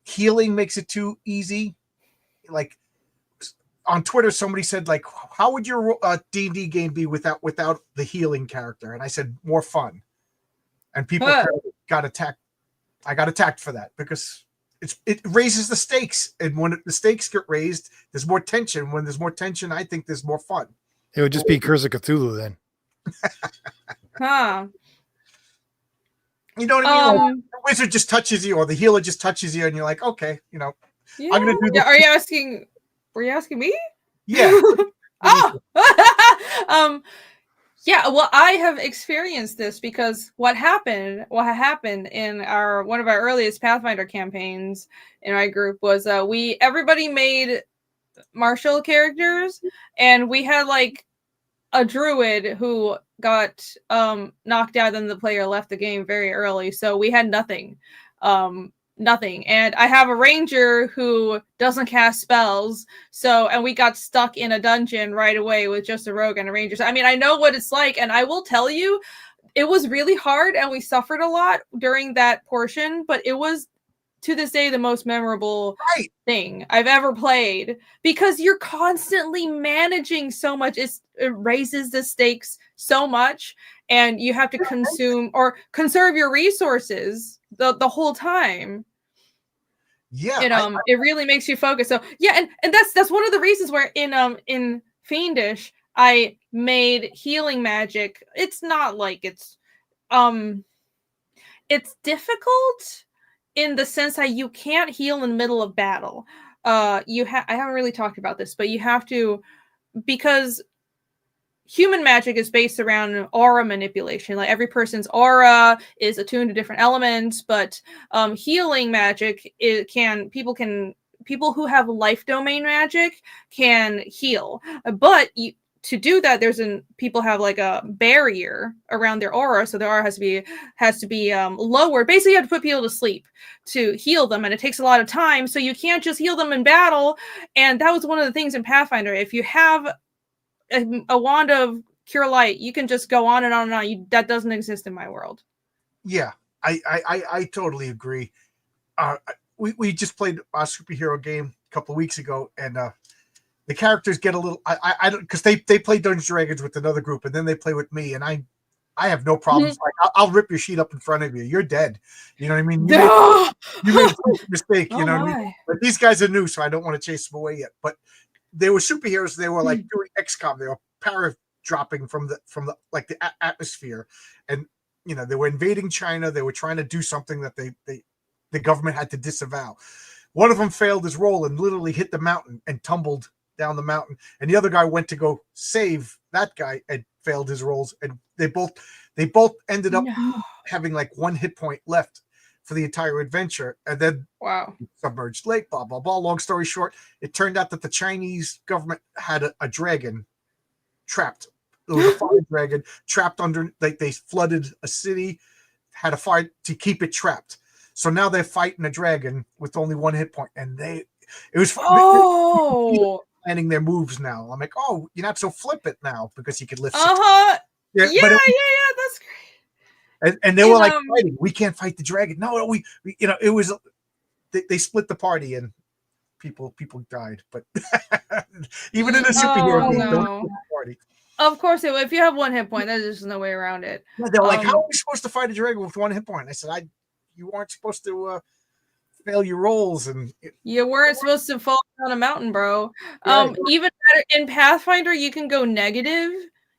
healing makes it too easy? Like on Twitter, somebody said, like, how would your D&D game be without the healing character? And I said, more fun. And people got attacked. I got attacked for that because it raises the stakes. And when the stakes get raised, there's more tension. When there's more tension, I think there's more fun. It would just be Curse of Cthulhu then. Huh. You know what I mean? Like, the wizard just touches you, or the healer just touches you, and you're like, okay, Yeah. I'm gonna do this. Are you asking? Were you asking me? Yeah. Yeah. Well, I have experienced this because what happened in one of our earliest Pathfinder campaigns in my group was everybody made martial characters, and we had like a druid who got knocked out, and the player left the game very early, so we had nothing. And I have a ranger who doesn't cast spells, and we got stuck in a dungeon right away with just a rogue and a ranger. So I mean, I know what it's like, and I will tell you, it was really hard, and we suffered a lot during that portion, but it was, to this day, the most memorable thing I've ever played, because you're constantly managing so much. It raises the stakes so much, and you have to consume or conserve your resources the whole time. Yeah, it really makes you focus. So yeah, and that's one of the reasons where in Fiendish I made healing magic. It's not like it's difficult in the sense that you can't heal in the middle of battle. I haven't really talked about this, but you have to, because human magic is based around aura manipulation. Like, every person's aura is attuned to different elements, but healing magic, people who have life domain magic can heal. But to do that, people have like a barrier around their aura, so their aura has to be lowered. Basically, you have to put people to sleep to heal them, and it takes a lot of time. So you can't just heal them in battle. And that was one of the things in Pathfinder. If you have a wand of cure light, you can just go on and on and on. That doesn't exist in my world. Yeah, I totally agree. We just played a superhero game a couple of weeks ago, and the characters get a little. I don't, because they play Dungeons & Dragons with another group, and then they play with me, and I have no problems. Like, I'll rip your sheet up in front of you. You're dead. You know what I mean? You made a mistake. You know what I mean? But these guys are new, so I don't want to chase them away yet. But they were superheroes. They were like doing XCOM. They were para-dropping from the like the atmosphere, and they were invading China. They were trying to do something that the government had to disavow. One of them failed his role and literally hit the mountain and tumbled down the mountain, and the other guy went to go save that guy and failed his rolls, and they both ended up having like 1 hit point left for the entire adventure. And then submerged lake, blah blah blah. Long story short, it turned out that the Chinese government had a dragon trapped. It was a fire dragon trapped under. They flooded a city, had a fire to keep it trapped. So now they're fighting a dragon with only 1 hit point, and it was planning their moves now. I'm like, oh, you're not so flippant now because you could lift. Yeah, that's great. And they were like fighting. We can't fight the dragon. No, we it was. They split the party and people died. But even in a superhero game, don't split the party. Of course, if you have 1 hit point, there's just no way around it. Yeah, they're like, how are we supposed to fight a dragon with 1 hit point? I said, you weren't supposed to fail your rolls, and you weren't supposed to fall down a mountain, bro. Even better, in Pathfinder, you can go negative.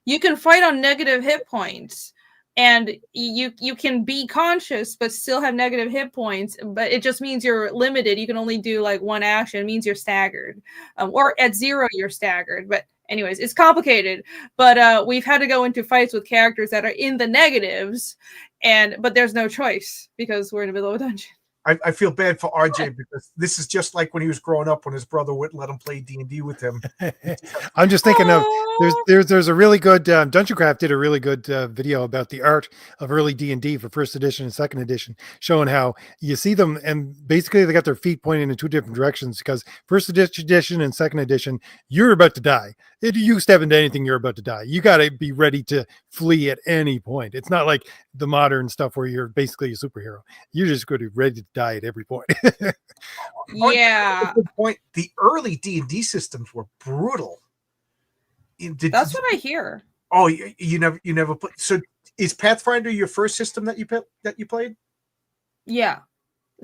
You can fight on negative hit points. and you can be conscious but still have negative hit points, but it just means you're limited. You can only do like one action. It means you're staggered, or at 0 you're staggered. But anyways, it's complicated. But we've had to go into fights with characters that are in the negatives, but there's no choice because we're in the middle of a dungeon. I feel bad for RJ because this is just like when he was growing up when his brother wouldn't let him play D&D with him. I'm just thinking of Aw. there's a really good Dungeon Craft did a really good video about the art of early D&D for first edition and second edition, showing how you see them and basically they got their feet pointing in 2 different directions because first edition and second edition, you're about to die. You step into anything, you're about to die. You got to be ready to flee at any point. It's not like the modern stuff where you're basically a superhero. You're just going to be ready to die at every point. Yeah, Good point. The early D&D systems were brutal. that's what I hear. Oh, you never put. So is Pathfinder your first system that you played? Yeah.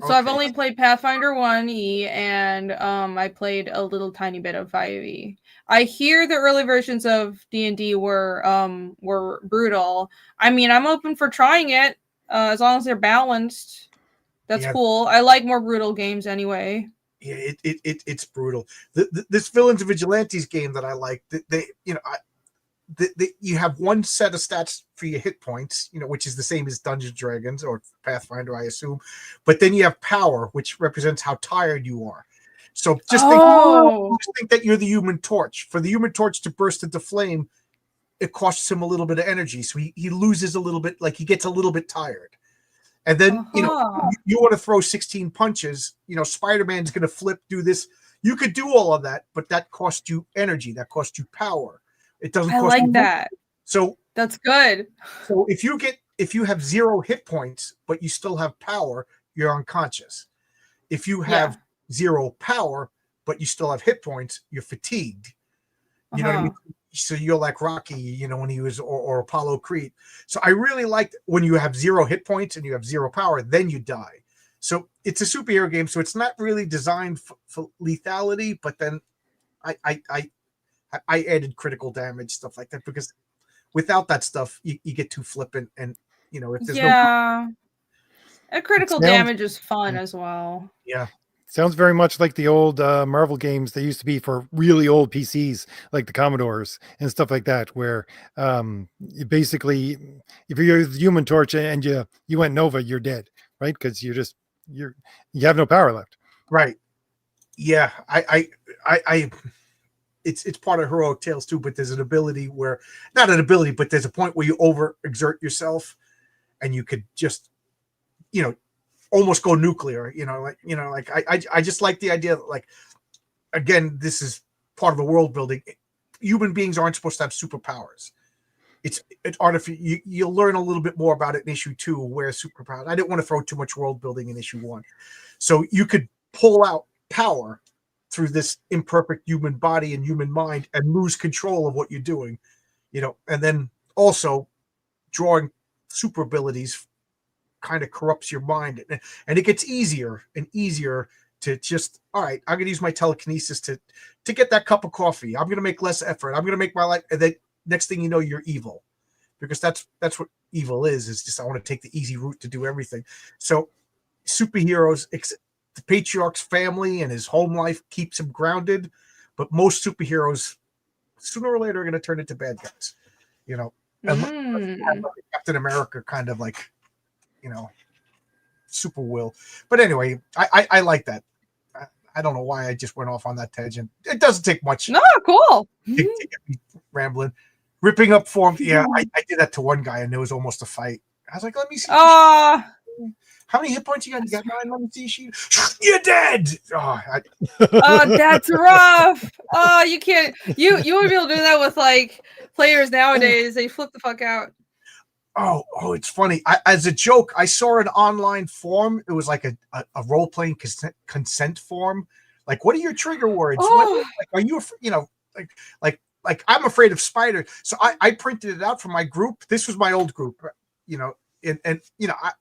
So I've Okay. only played Pathfinder 1E, and I played a little tiny bit of 5E. I hear the early versions of D&D were brutal. I mean, I'm open for trying it as long as they're balanced. That's Yeah. cool. I like more brutal games anyway. Yeah, it's brutal. This Villains and Vigilantes game that I like, you have one set of stats for your hit points, which is the same as Dungeons & Dragons or Pathfinder, I assume. But then you have power, which represents how tired you are. So just think that you're the Human Torch. For the Human Torch to burst into flame, it costs him a little bit of energy. So he loses a little bit, like he gets a little bit tired. And then, you want to throw 16 punches, Spider-Man's going to flip, do this. You could do all of that, but that costs you energy. That costs you power. It doesn't cost you that. So that's good. So if you have 0 hit points, but you still have power, you're unconscious. If you have 0 power, but you still have hit points, you're fatigued. You know what I mean? So you're like Rocky, when he was, or Apollo Creed. So I really liked when you have 0 hit points and you have 0 power, then you die. So it's a superhero game, so it's not really designed for lethality. But then I added critical damage, stuff like that, because without that stuff, you get too flippant, and if there's a critical damage is fun as well. Yeah. Sounds very much like the old Marvel games that used to be for really old PCs, like the Commodores and stuff like that, where you basically, if you're the Human Torch and you went Nova, you're dead, right? Because you have no power left. Right. Yeah. It's part of Heroic Tales too, but there's an ability where, not an ability, but there's a point where you overexert yourself, and you could just, almost go nuclear. I just like the idea that, like, again, this is part of the world building. Human beings aren't supposed to have superpowers. It's artificial. You'll learn a little bit more about it in issue 2, where superpowers. I didn't want to throw too much world building in issue 1, so you could pull out power through this imperfect human body and human mind and lose control of what you're doing, and then also drawing super abilities kind of corrupts your mind, and it gets easier and easier to just, all right, I'm going to use my telekinesis to get that cup of coffee. I'm going to make less effort. I'm going to make my life, and then next thing you know, you're evil, because that's what evil is just, I want to take the easy route to do everything. So superheroes, the patriarch's family and his home life keeps him grounded, but most superheroes sooner or later are going to turn into bad guys, and Captain America kind of like, super will. But anyway, I like that. I don't know why I just went off on that tangent. It doesn't take much. No, cool. To get me rambling. Ripping up form. Yeah, I did that to one guy, and there was almost a fight. I was like, let me see. How many hit points you got? You got 9? Let me see. You're dead. That's rough. You can't. You wouldn't be able to do that with like players nowadays. They flip the fuck out. Oh, it's funny. As a joke, I saw an online forum. It was like a role-playing consent forum. Like, what are your trigger words? Like, are you, like I'm afraid of spiders. So I printed it out for my group. This was my old group, and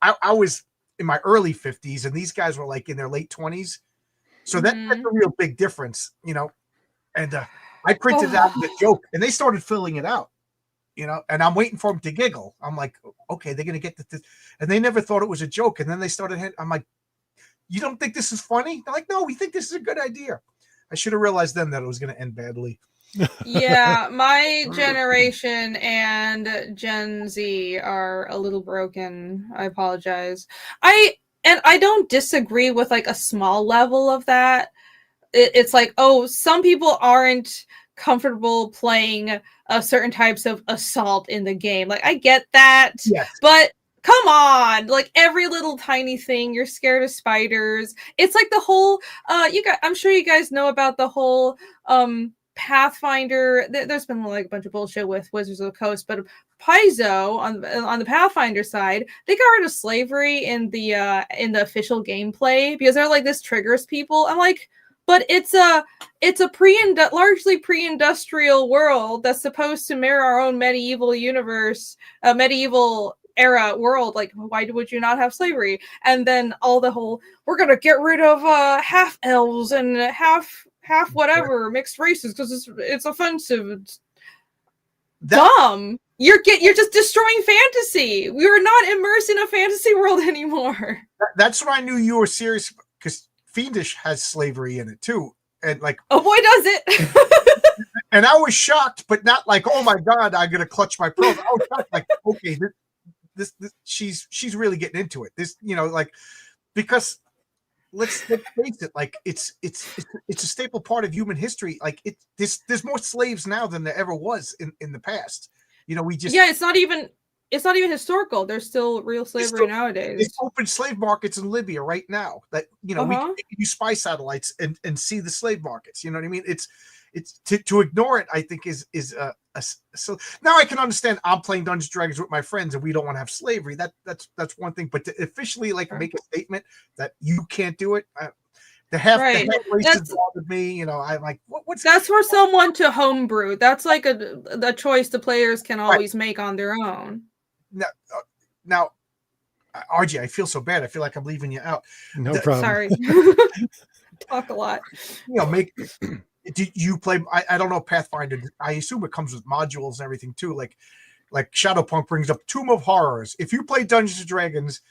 I was in my early 50s, and these guys were like in their late 20s. So that's a real big difference, and I printed it out as a joke, and they started filling it out. you know, and I'm waiting for them to giggle. I'm like, okay, they're gonna get this, and they never thought it was a joke. And then they started. I'm like, you don't think this is funny? They're like, no, we think this is a good idea. I should have realized then that it was going to end badly. Yeah, my generation and Gen Z are a little broken. I apologize. I don't disagree with like a small level of that. It's like, oh, some people aren't comfortable playing certain types of assault in the game. Like, I get that, Yes. but come on, like every little tiny thing, you're scared of spiders. It's like the whole I'm sure you guys know about the whole Pathfinder. There's been like a bunch of bullshit with Wizards of the Coast, but Paizo on the Pathfinder side, they got rid of slavery in the official gameplay because they're like, this triggers people. I'm like, but it's a largely pre-industrial world that's supposed to mirror our own medieval universe, medieval era world. Like, why would you not have slavery? And then all the whole, we're gonna get rid of half elves and half whatever mixed races because it's offensive. Dumb. You're just destroying fantasy. We are not immersed in a fantasy world anymore. That's when I knew you were serious, because Fiendish has slavery in it too, and like, oh boy, does it. And I was shocked, but not like, oh my god, I'm gonna clutch my pearls. I was shocked, like, okay, this she's really getting into it. This, you know, like, because let's face it, like, it's a staple part of human history. Like, there's more slaves now than there ever was in the past. You know, it's not even historical. There's still real slavery nowadays. There's open slave markets in Libya right now that, you know, we can use spy satellites and see the slave markets. You know what I mean? It's to ignore it, I think, is so now I can understand. I'm playing Dungeons and Dragons with my friends and we don't want to have slavery. That's one thing, but to officially like make a statement that you can't do it, the half races bothered me. You know, I'm like, what's that's for someone to homebrew. That's like a choice the players can always make on their own. Now, RJ, I feel so bad. I feel like I'm leaving you out. No problem. Sorry. Talk a lot. You know, do you play? I don't know Pathfinder. I assume it comes with modules and everything too. Like Shadowpunk brings up Tomb of Horrors. If you play Dungeons and Dragons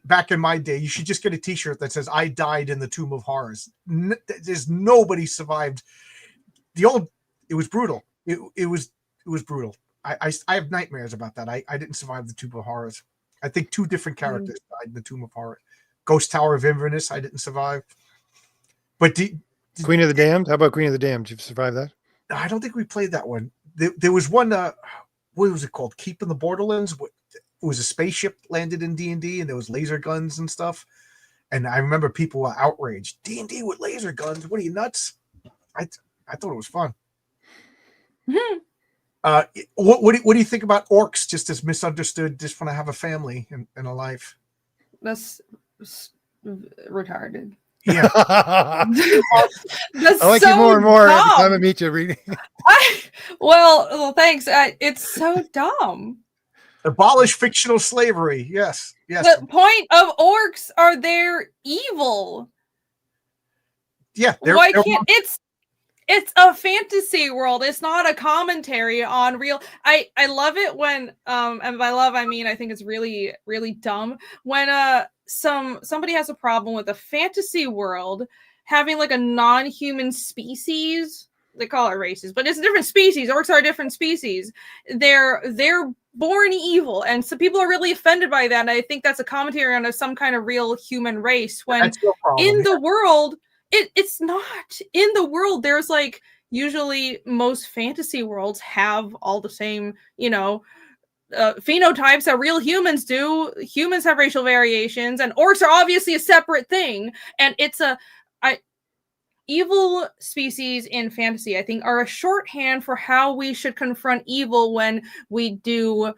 back in my day, you should just get a T-shirt that says "I died in the Tomb of Horrors." There's nobody survived. It was brutal. It was brutal. I have nightmares about that. I didn't survive the Tomb of Horrors. I think 2 different characters died in the Tomb of Horrors. Ghost Tower of Inverness, I didn't survive. But Queen of the Damned? How about Queen of the Damned? Did you survive that? I don't think we played that one. There was one, what was it called? Keep in the Borderlands. It was a spaceship landed in D&D, and there was laser guns and stuff. And I remember people were outraged. D&D with laser guns? What are you, nuts? I thought it was fun. Mm-hmm. What do you think about orcs just as misunderstood, just want to have a family and a life? That's retarded. Yeah. That's I like so you more and more dumb. every time I meet you, reading. Well, thanks. It's so dumb. Abolish fictional slavery. Yes. The point of orcs are they're evil. Yeah. Why can't it's a fantasy world. It's not a commentary on real. I love it when and by love I mean I think it's really, really dumb when somebody has a problem with a fantasy world having like a non-human species. They call it races, but it's a different species. Orcs are a different species. They're born evil, and some people are really offended by that. And I think that's a commentary on some kind of real human race. When in the world, it's not in the world. There's like usually most fantasy worlds have all the same, you know, phenotypes that real humans do. Humans have racial variations, and orcs are obviously a separate thing. And it's evil species in fantasy, I think, are a shorthand for how we should confront evil when we do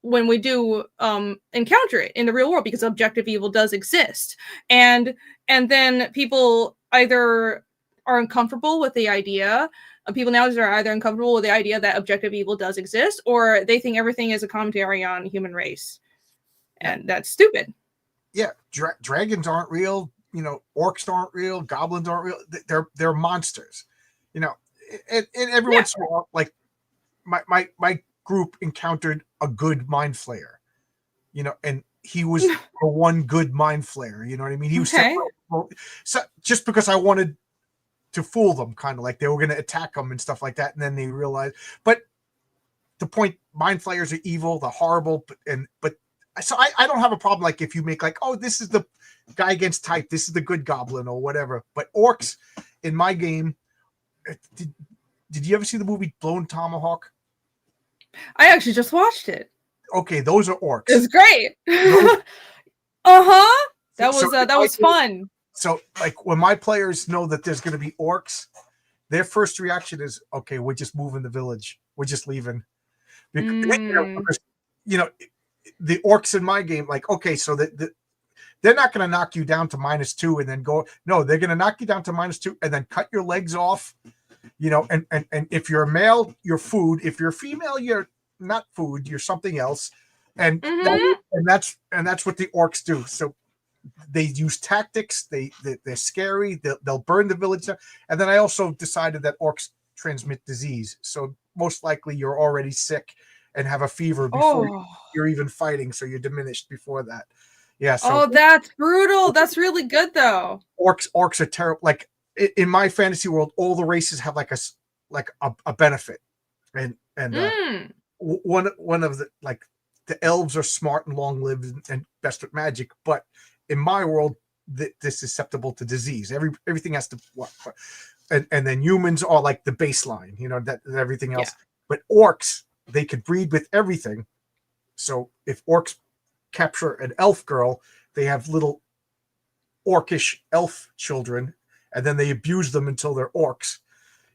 encounter it in the real world, because objective evil does exist. And then people either are uncomfortable with the idea. People nowadays are either uncomfortable with the idea that objective evil does exist, or they think everything is a commentary on human race, and that's stupid. Yeah, dragons aren't real. You know, orcs aren't real. Goblins aren't real. They're monsters. You know, and every once in a while, like my group encountered a good mind flayer, and he was the one good mind flayer. You know what I mean? He was Okay. so just because I wanted to fool them, kind of like they were going to attack them and stuff like that, and then they realized. But the point, mind flayers are evil, they're horrible, but so I don't have a problem like if you make like, oh, this is the guy against type, this is the good goblin or whatever. But orcs in my game, did you ever see the movie Blown Tomahawk? I actually just watched it. Okay, those are orcs. It was great. That was fun. So like when my players know that there's going to be orcs, their first reaction is, okay, we're just moving the village, we're just leaving, because the orcs in my game, like, okay, so they're not going to knock you down to -2 and then go. No, they're going to knock you down to -2 and then cut your legs off. And if you're a male, you're food. If you're a female, you're not food. You're something else. And that's what the orcs do. So they use tactics. They're scary. They'll burn the village down. And then I also decided that orcs transmit disease. So most likely you're already sick and have a fever before you're even fighting. So you're diminished before that. Yeah. So that's brutal. That's really good though. Orcs are terrible. Like in my fantasy world, all the races have like a benefit, and one of the, like, the elves are smart and long lived and best with magic, but in my world, this is susceptible to disease. Everything has to, and then humans are like the baseline, that everything else. Yeah. But orcs, they could breed with everything. So if orcs capture an elf girl, they have little orcish elf children, and then they abuse them until they're orcs.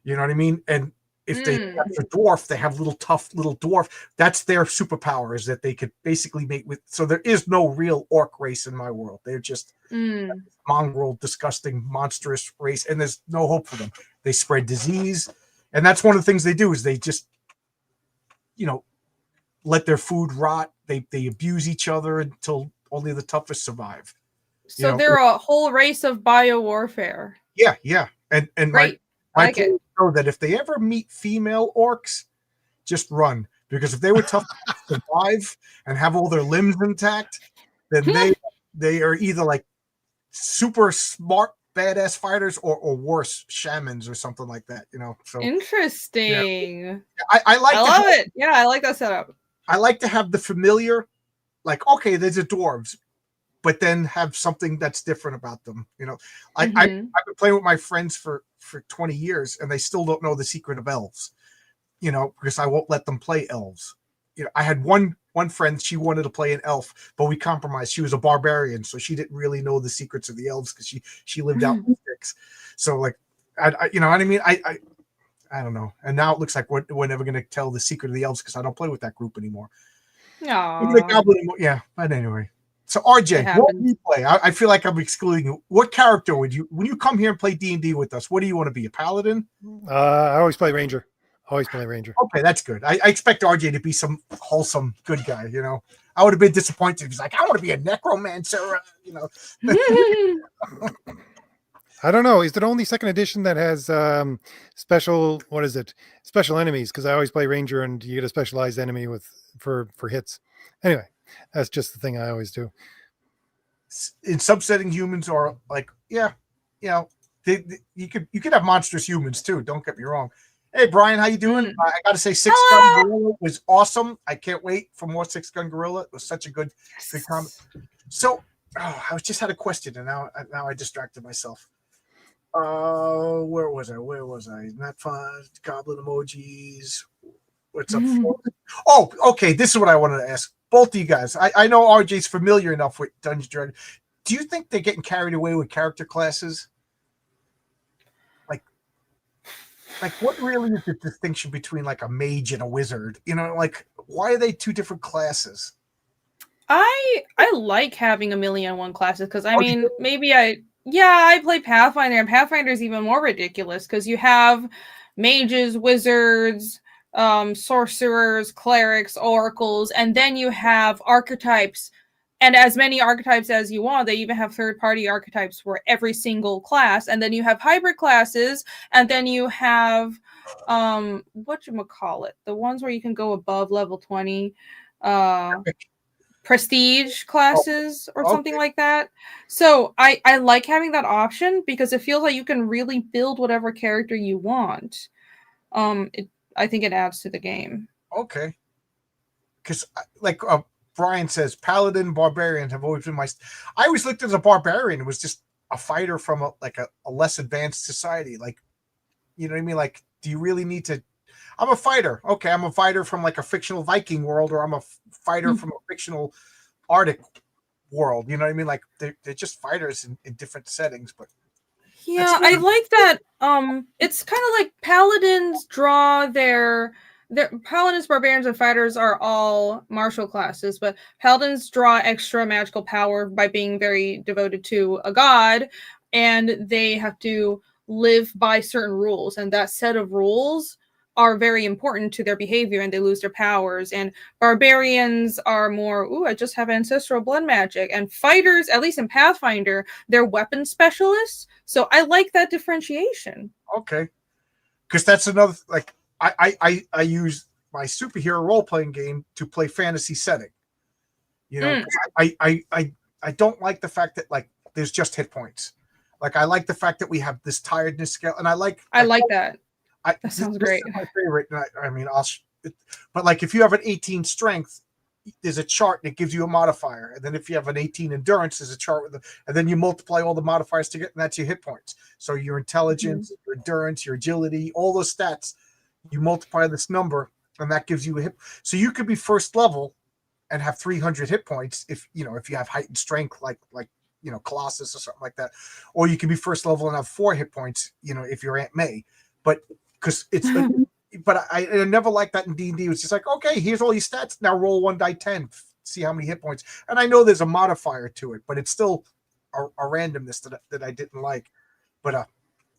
You know what I mean? And if they capture dwarf, they have tough little dwarf. That's their superpower, is that they could basically mate with. So there is no real orc race in my world. They're just mongrel, disgusting, monstrous race, and there's no hope for them. They spread disease, and that's one of the things they do, is they just, let their food rot. They abuse each other until only the toughest survive. So they're a whole race of biowarfare. Yeah. And Great. my players know that if they ever meet female orcs, just run. Because if they were tough to survive and have all their limbs intact, then they are either like super smart, badass fighters or worse, shamans or something like that, So interesting. Yeah. I love it. Yeah, I like that setup. I like to have the familiar, like, okay, there's a dwarves, but then have something that's different about them. I've been playing with my friends for 20 years, and they still don't know the secret of elves, because I won't let them play elves. I had one friend, she wanted to play an elf, but we compromised. She was a barbarian, so she didn't really know the secrets of the elves because she lived out in the sticks. So like, I you know what I mean? I don't know. And now it looks like we're never going to tell the secret of the elves because I don't play with that group anymore. Yeah, but anyway. So RJ, what do you play? I feel like I'm excluding you. What character would you, when you come here and play D&D with us, what do you want to be? A paladin? I always play ranger. Okay, that's good. I expect RJ to be some wholesome good guy. I would have been disappointed if he's like, I want to be a necromancer. I don't know. Is it only second edition that has special? What is it? Special enemies? Because I always play ranger, and you get a specialized enemy for hits. Anyway, that's just the thing I always do. In some settings, humans are like, you could have monstrous humans too. Don't get me wrong. Hey Brian, how you doing? I got to say, Six Gun Gorilla was awesome. I can't wait for more Six Gun Gorilla. It was such a good comment. So, I just had a question, and now I distracted myself. Where was I? Not fun. Goblin emojis. What's up? Oh, okay. This is what I wanted to ask both of you guys. I know RJ's familiar enough with Dungeons & Dragons. Do you think they're getting carried away with character classes? Like what really is the distinction between like a mage and a wizard? Like why are they two different classes? I like having 1,000,001 classes because I play Pathfinder, and Pathfinder is even more ridiculous because you have mages, wizards, sorcerers, clerics, oracles, and then you have archetypes and as many archetypes as you want. They even have third-party archetypes for every single class, and then you have hybrid classes, and then you have whatchamacallit, the ones where you can go above level 20, prestige classes or something like that. So I like having that option because it feels like you can really build whatever character you want. I think it adds to the game. Okay. Because like Brian says, paladin, barbarian have always been my. I always looked at a barbarian. It was just a fighter from a less advanced society. Like, you know what I mean? Like, do you really need to? I'm a fighter. Okay, I'm a fighter from like a fictional Viking world, or I'm a fighter from a fictional Arctic world. You know what I mean? Like, they're just fighters in different settings. But yeah, I like that. It's kind of like paladins draw their paladins, barbarians, and fighters are all martial classes, but paladins draw extra magical power by being very devoted to a god, and they have to live by certain rules, and that set of rules are very important to their behavior, and they lose their powers. And barbarians are more, ooh, I just have ancestral blood magic. And fighters, at least in Pathfinder, they're weapon specialists. So I like that differentiation. Okay. Because that's another, like, I use my superhero role-playing game to play fantasy setting. You know, I don't like the fact that, like, there's just hit points. Like, I like the fact that we have this tiredness scale, and I like that. That sounds great. This is my favorite. I mean, but like if you have an 18 strength, there's a chart and it gives you a modifier, and then if you have an 18 endurance, there's a chart and then you multiply all the modifiers to get, and that's your hit points. So your intelligence, your endurance, your agility, all those stats, you multiply this number, and that gives you a hit. So you could be first level and have 300 hit points if you have heightened strength, like Colossus or something like that, or you can be first level and have 4 hit points, if you're Aunt May, but. Because it's, but I never liked that in D&D. It was just like, okay, here's all your stats. Now roll 1d10, see how many hit points. And I know there's a modifier to it, but it's still a randomness that I didn't like. But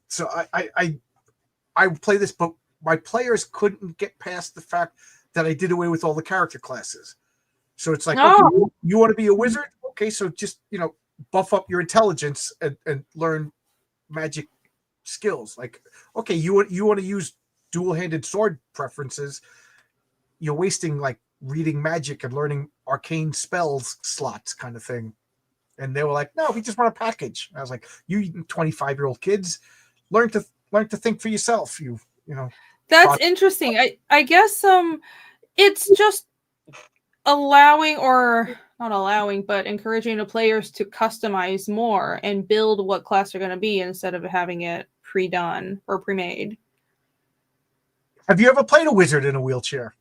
so I play this, but my players couldn't get past the fact that I did away with all the character classes. So it's like, okay, you want to be a wizard? Okay, so just buff up your intelligence and learn magic skills. Like, okay, you want to use dual-handed sword preferences, you're wasting like reading magic and learning arcane spells slots kind of thing. And they were like, no, we just want a package. I was like, you 25-year-old kids, learn to think for yourself. You know that's interesting. I guess it's just allowing, or not allowing, but encouraging the players to customize more and build what class they're going to be instead of having it pre-done or pre-made. Have you ever played a wizard in a wheelchair?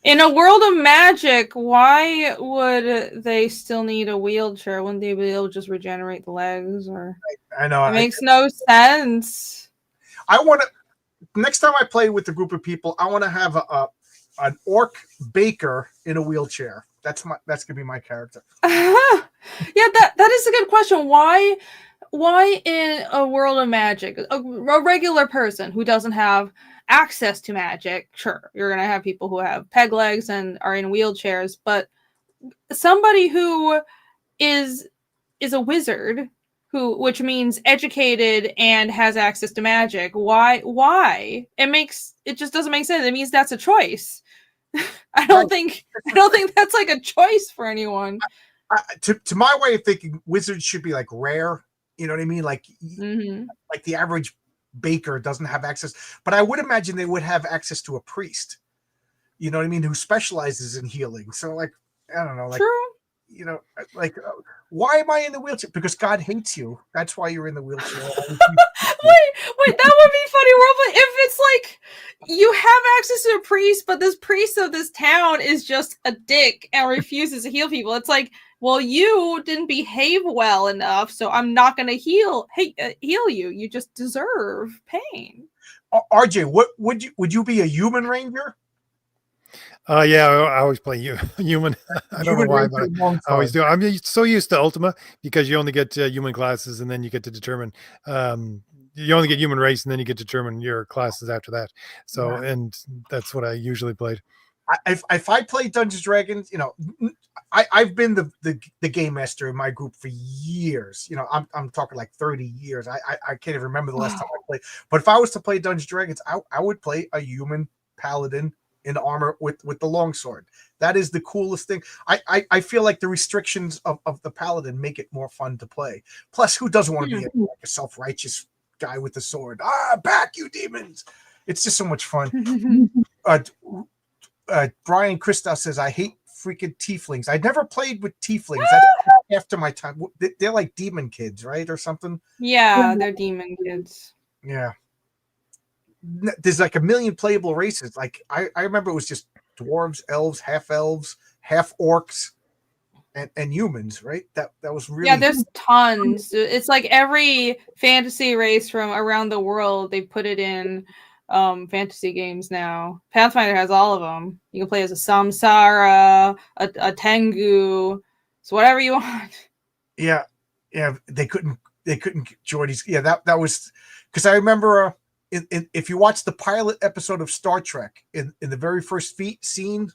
In a world of magic, why would they still need a wheelchair? Wouldn't they be able to just regenerate the legs? Or I know. It makes no sense. I want to, next time I play with a group of people, I want to have an orc baker in a wheelchair. That's gonna be my character. Yeah, that is a good question. Why in a world of magic, a regular person who doesn't have access to magic, sure, you're gonna have people who have peg legs and are in wheelchairs, but somebody who is a wizard, which means educated and has access to magic, why? It just doesn't make sense. It means that's a choice. I don't think that's like a choice for anyone. To my way of thinking, wizards should be like rare. You know what I mean? Like, like the average baker doesn't have access, but I would imagine they would have access to a priest. You know what I mean? Who specializes in healing. So, like, I don't know, like, true. Why am I in the wheelchair? Because God hates you. That's why you're in the wheelchair. Wait, that would be funny, Rob. If it's like you have access to a priest, but this priest of this town is just a dick and refuses to heal people. It's like, well, you didn't behave well enough, so I'm not going to heal you. You just deserve pain. RJ, what would you be a human ranger? Yeah, I always play human. I don't know why, but I always do. I'm so used to Ultima because you only get human classes, and then you get to determine. You only get human race, and then you get to determine your classes after that. So, and that's what I usually played. if I play Dungeons Dragons, you know, I've been the game master in my group for years. You know, I'm talking like 30 years. I can't even remember the last time I played. But if I was to play Dungeons Dragons, I would play a human paladin in armor with the longsword. That is the coolest thing. I feel like the restrictions of the paladin make it more fun to play. Plus, who doesn't want to be like a self-righteous guy with the sword? Back you demons! It's just so much fun. Brian Christos says, I hate freaking tieflings. I never played with tieflings. That's after my time. They're like demon kids, right? Or something. Yeah, they're demon kids. Yeah. There's like a million playable races. Like I remember it was just dwarves, elves, half orcs, and humans, right? That was really. Yeah, there's tons. It's like every fantasy race from around the world, they put it in fantasy games now. Pathfinder has all of them. You can play as a Samsara, a Tengu, so whatever you want. Yeah, they couldn't Geordie's. Yeah, that was because I remember if you watch the pilot episode of Star Trek, in the very first scene,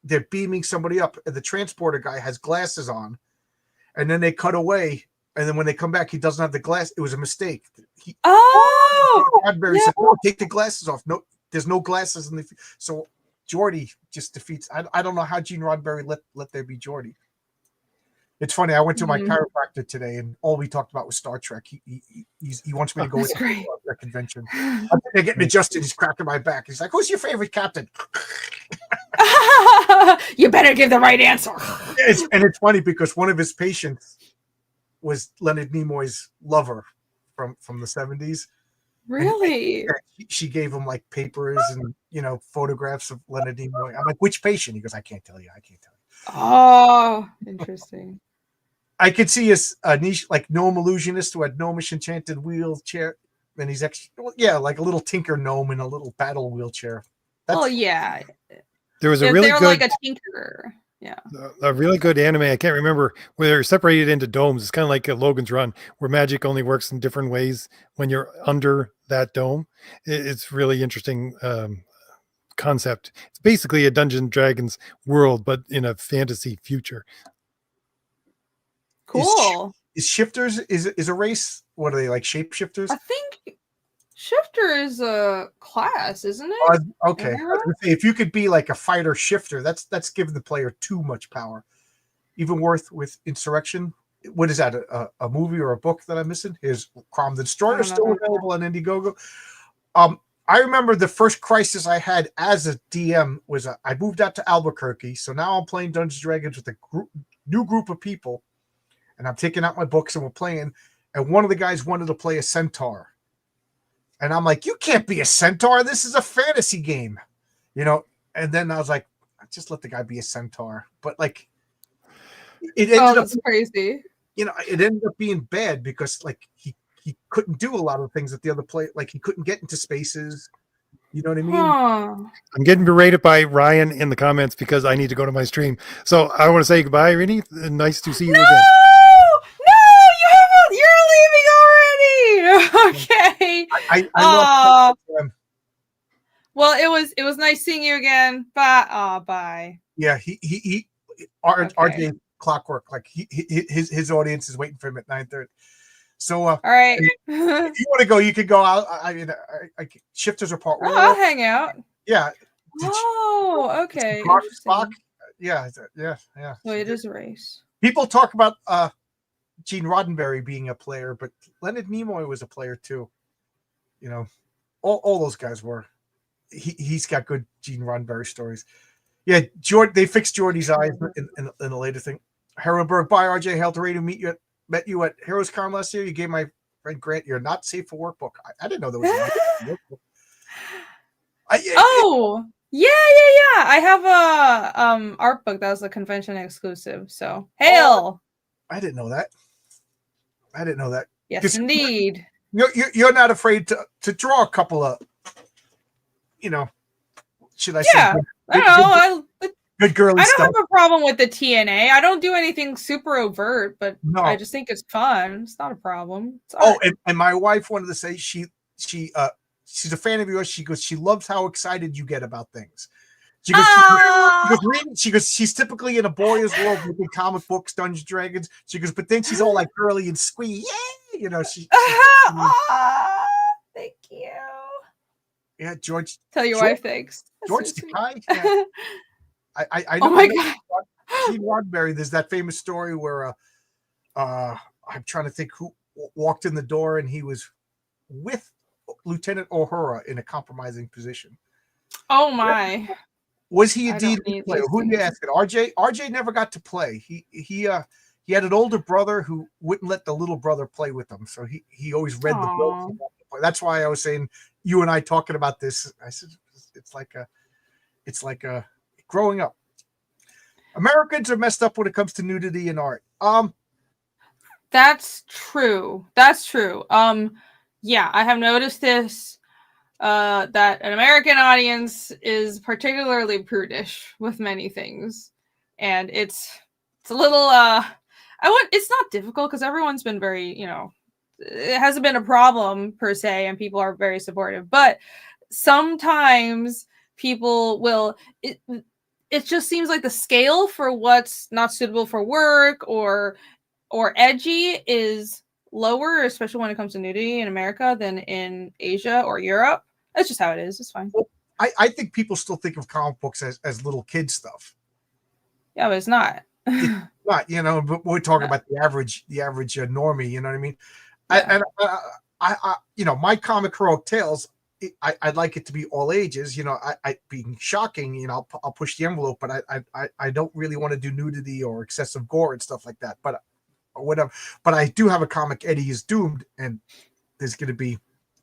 they're beaming somebody up, and the transporter guy has glasses on, and then they cut away, and then when they come back, he doesn't have the glass. It was a mistake. Roddenberry said, "No, take the glasses off. No, there's no glasses in the." So Geordie just defeats. I don't know how Gene Roddenberry let there be Geordie. It's funny. I went to my chiropractor today, and all we talked about was Star Trek. He wants me to go to the Star Trek convention. They're getting adjusted. He's cracking my back. He's like, "Who's your favorite captain?" You better give the right answer. And it's funny because one of his patients was Leonard Nimoy's lover from the 70s. Really? And she gave him like papers and photographs of Leonard Nimoy. I'm like, which patient? He goes, I can't tell you. Oh, interesting. I could see a niche like gnome illusionist who had gnomish enchanted wheelchair, and he's like a little tinker gnome in a little battle wheelchair. Yeah. There was a really good, like a tinker. Yeah. A really good anime. I can't remember where they're separated into domes. It's kind of like a Logan's Run, where magic only works in different ways when you're under that dome. It's really interesting concept. It's basically a Dungeons and Dragons world, but in a fantasy future. Cool. Is shifters is a race? What are they, like shapeshifters? I think shifter is a class, isn't it? Okay. I was gonna say, if you could be like a fighter shifter, that's giving the player too much power. Even with Insurrection. What is that? A movie or a book that I'm missing? Is Crom the Destroyer still available on Indiegogo? I remember the first crisis I had as a DM was I moved out to Albuquerque, so now I'm playing Dungeons and Dragons with a new group of people, and I'm taking out my books and we're playing. And one of the guys wanted to play a centaur. And I'm like, you can't be a centaur. This is a fantasy game, And then I was like, just let the guy be a centaur. But like, it ended up crazy. It ended up being bad because like he couldn't do a lot of things that the other player, like he couldn't get into spaces. You know what I mean? I'm getting berated by Ryan in the comments because I need to go to my stream. So I want to say goodbye, Rini. Nice to see you again. You're leaving already. Okay. I love well, it was nice seeing you again. Bye. Bye. Yeah, RJ Clockwork, like his audience is waiting for him at 9:30. So all right. if you want to go, you can go out. I mean, shifters are part. I'll hang out. Yeah. Okay. Spock. Yeah. So it is a race. People talk about Gene Roddenberry being a player, but Leonard Nimoy was a player too. All those guys were. He's got good Gene Roddenberry stories. Yeah, they fixed Geordie's eyes in a later thing. Harrowberg, bye, RJ. Hail to Radio. Met you at Heroes Con last year. You gave my friend Grant your Not Safe for Work book. I didn't know there was a workbook. Yeah. I have a art book that was a convention exclusive. So hail. I didn't know that. Yes, indeed. You're not afraid to draw a couple of, should I say? Yeah, I don't know. Good girly stuff. I don't have a problem with the TNA. I don't do anything super overt, but no. I just think it's fun. It's not a problem. And my wife wanted to say she's a fan of yours. She goes, she loves how excited you get about things. Ah! She goes, she's typically in a boy's world with comic books, Dungeons and Dragons. She goes, but then she's all like girly and squee. Yeah, you know, Ah, thank you. yeah, George. Tell your George, wife thanks. That's George so sweet. Takei. Yeah. I know. Oh my God. Gene Roddenberry. There's that famous story where I'm trying to think who walked in the door and he was with Lieutenant Uhura in a compromising position. Oh my. Was he I indeed don't need a player? these Who are you things. asking? RJ never got to play. He had an older brother who wouldn't let the little brother play with him, so he always read the Aw. book. That's why I was saying you and I talking about this. I said it's like a growing up. Americans are messed up when it comes to nudity in art. That's true. That's true. Yeah, I have noticed this. That an American audience is particularly prudish with many things, and it's a little it's not difficult because everyone's been very, it hasn't been a problem per se, and people are very supportive. But sometimes people will it just seems like the scale for what's not suitable for work or edgy is lower, especially when it comes to nudity in America than in Asia or Europe. That's just how it is. It's fine. I think people still think of comic books as little kid stuff. Yeah, but it's not. It's not, but we're talking about the average normie. You know what I mean? Yeah. My comic heroic tales. I'd like it to be all ages. I being shocking. I'll push the envelope, but I don't really want to do nudity or excessive gore and stuff like that. But whatever. But I do have a comic, Eddie is Doomed, and there's going to be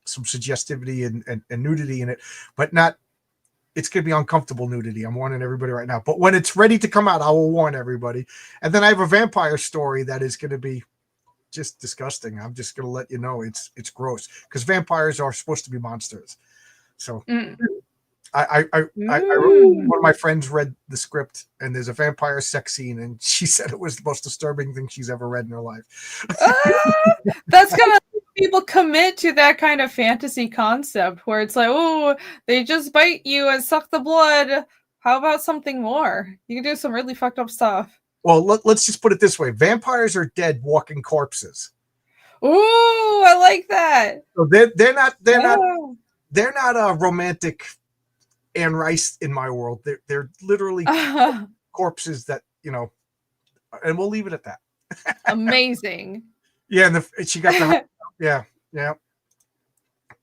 some suggestivity and nudity in it, but not. It's going to be uncomfortable nudity. I'm warning everybody right now. But when it's ready to come out, I will warn everybody. And then I have a vampire story that is going to be just disgusting. I'm just going to let you know it's gross because vampires are supposed to be monsters. So one of my friends read the script and there's a vampire sex scene and she said it was the most disturbing thing she's ever read in her life. That's gonna people commit to that kind of fantasy concept where it's like, oh, they just bite you and suck the blood. How about something more? You can do some really fucked up stuff. Well, let's just put it this way: vampires are dead walking corpses. Ooh, I like that. So they're not a romantic Anne Rice in my world. They're literally corpses that and we'll leave it at that. Amazing. Yeah, and she got the yeah.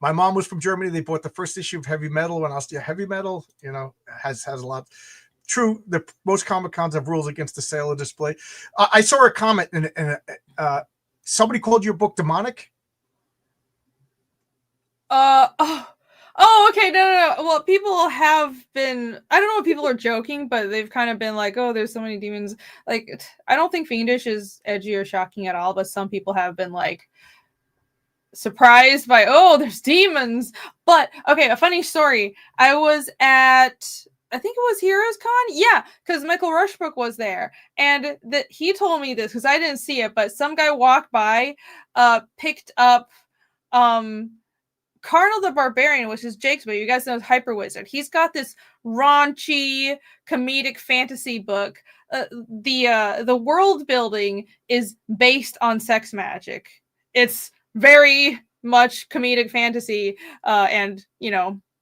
My mom was from Germany. They bought the first issue of Heavy Metal when I was Heavy Metal. Has a lot. True, most Comic Cons have rules against the sale or display. I saw a comment and somebody called your book demonic. Oh, okay. No. Well, people have been, I don't know if people are joking, but they've kind of been like, oh, there's so many demons. Like, I don't think fiendish is edgy or shocking at all, but some people have been like surprised by, oh, there's demons. But okay, a funny story. I was at, I think it was Heroes Con. Yeah, because Michael Rushbrook was there. And that he told me this because I didn't see it, but some guy walked by, picked up Carnal the Barbarian, which is Jake's book. You guys know Hyper Wizard. He's got this raunchy comedic fantasy book. The world building is based on sex magic. It's very much comedic fantasy, and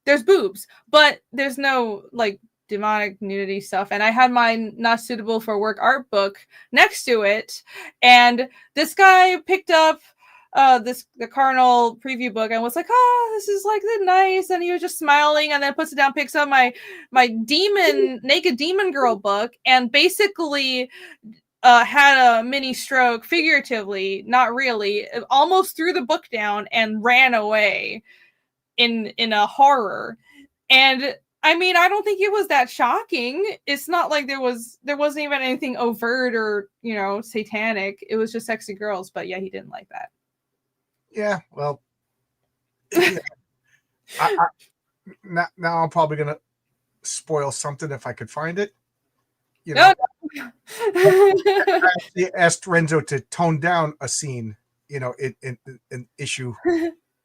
there's boobs, but there's no like demonic nudity stuff. And I had my not suitable for work art book next to it, and this guy picked up the Carnal preview book and was like, oh, this is like nice, and he was just smiling and then puts it down, picks up my naked demon girl book, and basically had a mini stroke, figuratively, not really, almost threw the book down and ran away in a horror. And I mean, I don't think it was that shocking. It's not like there wasn't even anything overt or satanic. It was just sexy girls. But yeah, he didn't like that. Yeah, well, now I'm probably gonna spoil something if I could find it. No. I actually asked Renzo to tone down a scene, in issue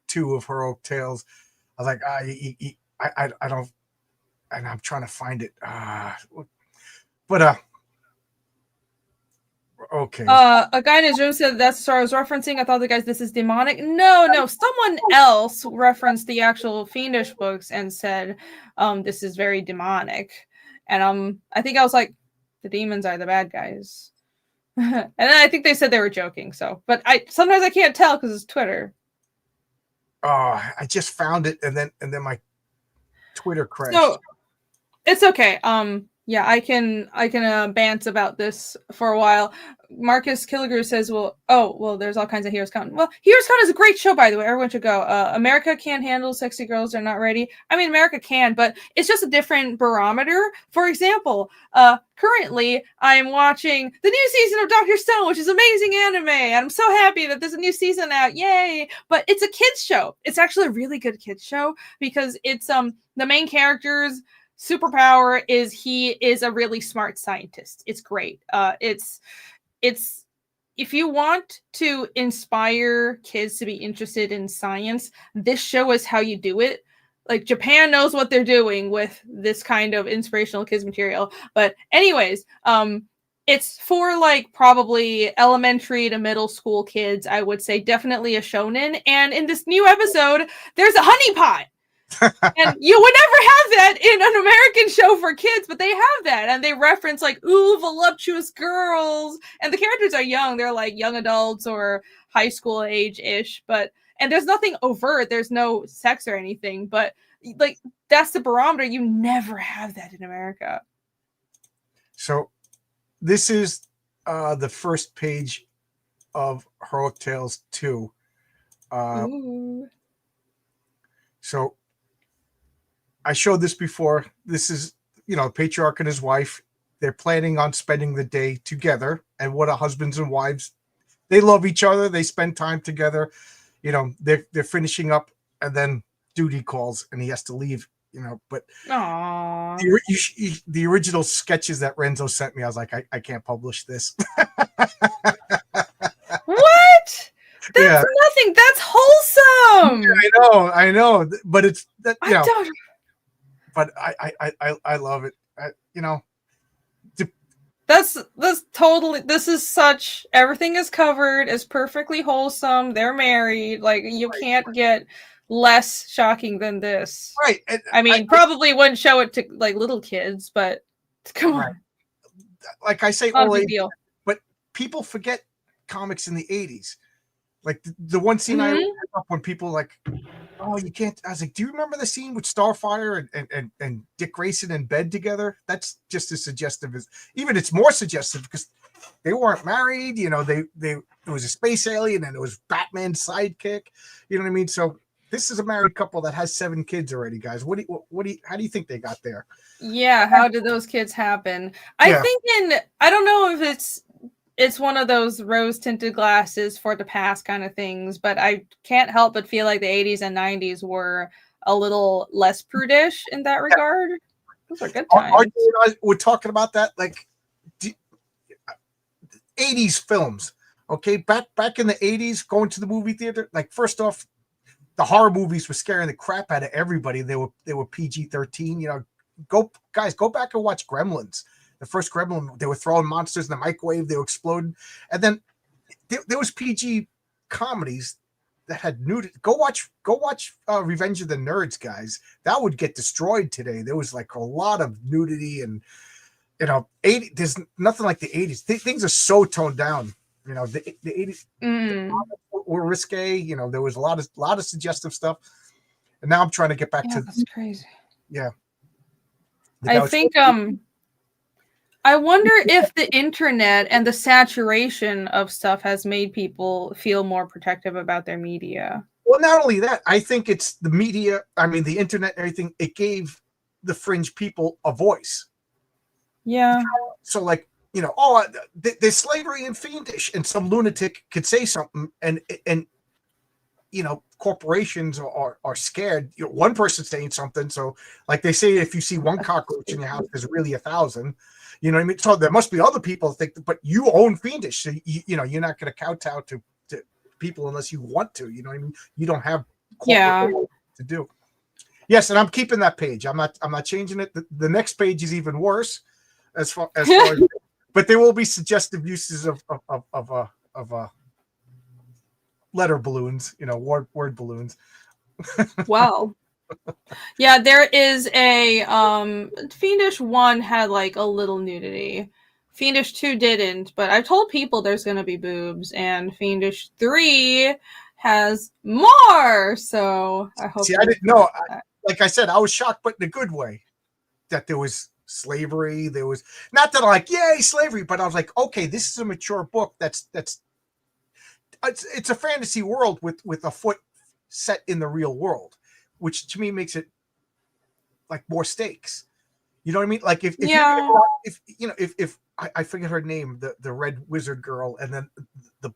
2 of Heroic Tales. I was like, I don't. and I'm trying to find it. But okay. A guy in his room said that's the story I was referencing. I thought the guys, this is demonic. No, someone else referenced the actual Fiendish books and said, this is very demonic. And I think I was like, the demons are the bad guys. And then I think they said they were joking. So, but sometimes I can't tell because it's Twitter. Oh, I just found it, and then my Twitter crashed. So it's okay. Yeah, I can bant about this for a while. Marcus Killigrew says, well, there's all kinds of Heroes Con. Well, Heroes Con is a great show, by the way. Everyone should go. America can't handle sexy girls. They're not ready. I mean, America can, but it's just a different barometer. For example, currently I am watching the new season of Dr. Stone, which is amazing anime. And I'm so happy that there's a new season out. Yay. But it's a kids show. It's actually a really good kids show because it's the main characters superpower is he is a really smart scientist. It's great. It's if you want to inspire kids to be interested in science, this show is how you do it. Like Japan knows what they're doing with this kind of inspirational kids material. But anyways, it's for like probably elementary to middle school kids. I would say definitely a shonen. And in this new episode, there's a honeypot. And you would never have that in an American show for kids, but they have that, and they reference like, ooh, voluptuous girls, and the characters are young. They're like young adults or high school age-ish, and there's nothing overt. There's no sex or anything, but like that's the barometer. You never have that in America. So this is the first page of Heroic Tales 2. So I showed this before. This is, the patriarch and his wife. They're planning on spending the day together. And what are husbands and wives? They love each other. They spend time together. They're finishing up, and then duty calls, and he has to leave. But the original sketches that Renzo sent me, I was like, I can't publish this. What? That's nothing. That's wholesome. Yeah, I know. But it's that. But I love it. That's totally. This is such. Everything is covered. It's perfectly wholesome. They're married. Like you can't get less shocking than this. Right. I mean, probably wouldn't show it to like little kids, but come on. Like I say, not a big deal. But people forget comics in the 80s. Like the one scene I remember up when people like, oh, you can't. I was like, do you remember the scene with Starfire and Dick Grayson in bed together? That's just as suggestive as, even it's more suggestive because they weren't married. It was a space alien and it was Batman's sidekick. You know what I mean? So this is a married couple that has 7 kids already, guys. How do you think they got there? Yeah, how did those kids happen? I don't know if it's one of those rose-tinted glasses for the past kind of things, but I can't help but feel like the 80s and 90s were a little less prudish in that regard. Those are good times. We're talking about that, like 80s films. Okay, back in the 80s, going to the movie theater, like first off, the horror movies were scaring the crap out of everybody. They were PG-13. Go back and watch Gremlins. The first Gremlin, they were throwing monsters in the microwave, they were exploding. And then there was PG comedies that had nudity. Go watch Revenge of the Nerds, guys. That would get destroyed today. There was like a lot of nudity and 80. There's nothing like the 80s. Things are so toned down. The 80s were risque. There was a lot of suggestive stuff. And now I'm trying to get back to that's crazy. Yeah. I think I wonder if the internet and the saturation of stuff has made people feel more protective about their media. Well, not only that, I think it's the media. I mean, the internet and everything. It gave the fringe people a voice. Yeah. So, like, there's slavery and fiendish, and some lunatic could say something, and corporations are scared. One person saying something. So, like they say, if you see one cockroach in your house, there's really 1,000. You know what I mean? So there must be other people that think, but you own fiendish. So you're not going to kowtow to people unless you want to. You know what I mean? You don't have to do. Yes, and I'm keeping that page. I'm not changing it. The next page is even worse, as far as but there will be suggestive uses of letter balloons, word balloons. Well, yeah, there is a Fiendish 1 had like a little nudity. Fiendish 2 didn't, but I've told people there's gonna be boobs, and Fiendish 3 has more. So I hope. See, I didn't know. Like I said, I was shocked, but in a good way, that there was slavery. There was not that like, yay, slavery, but I was like, okay, this is a mature book. It's a fantasy world with a foot set in the real world, which to me makes it like more stakes. You know what I mean? Like if I forget her name, the red wizard girl, and then the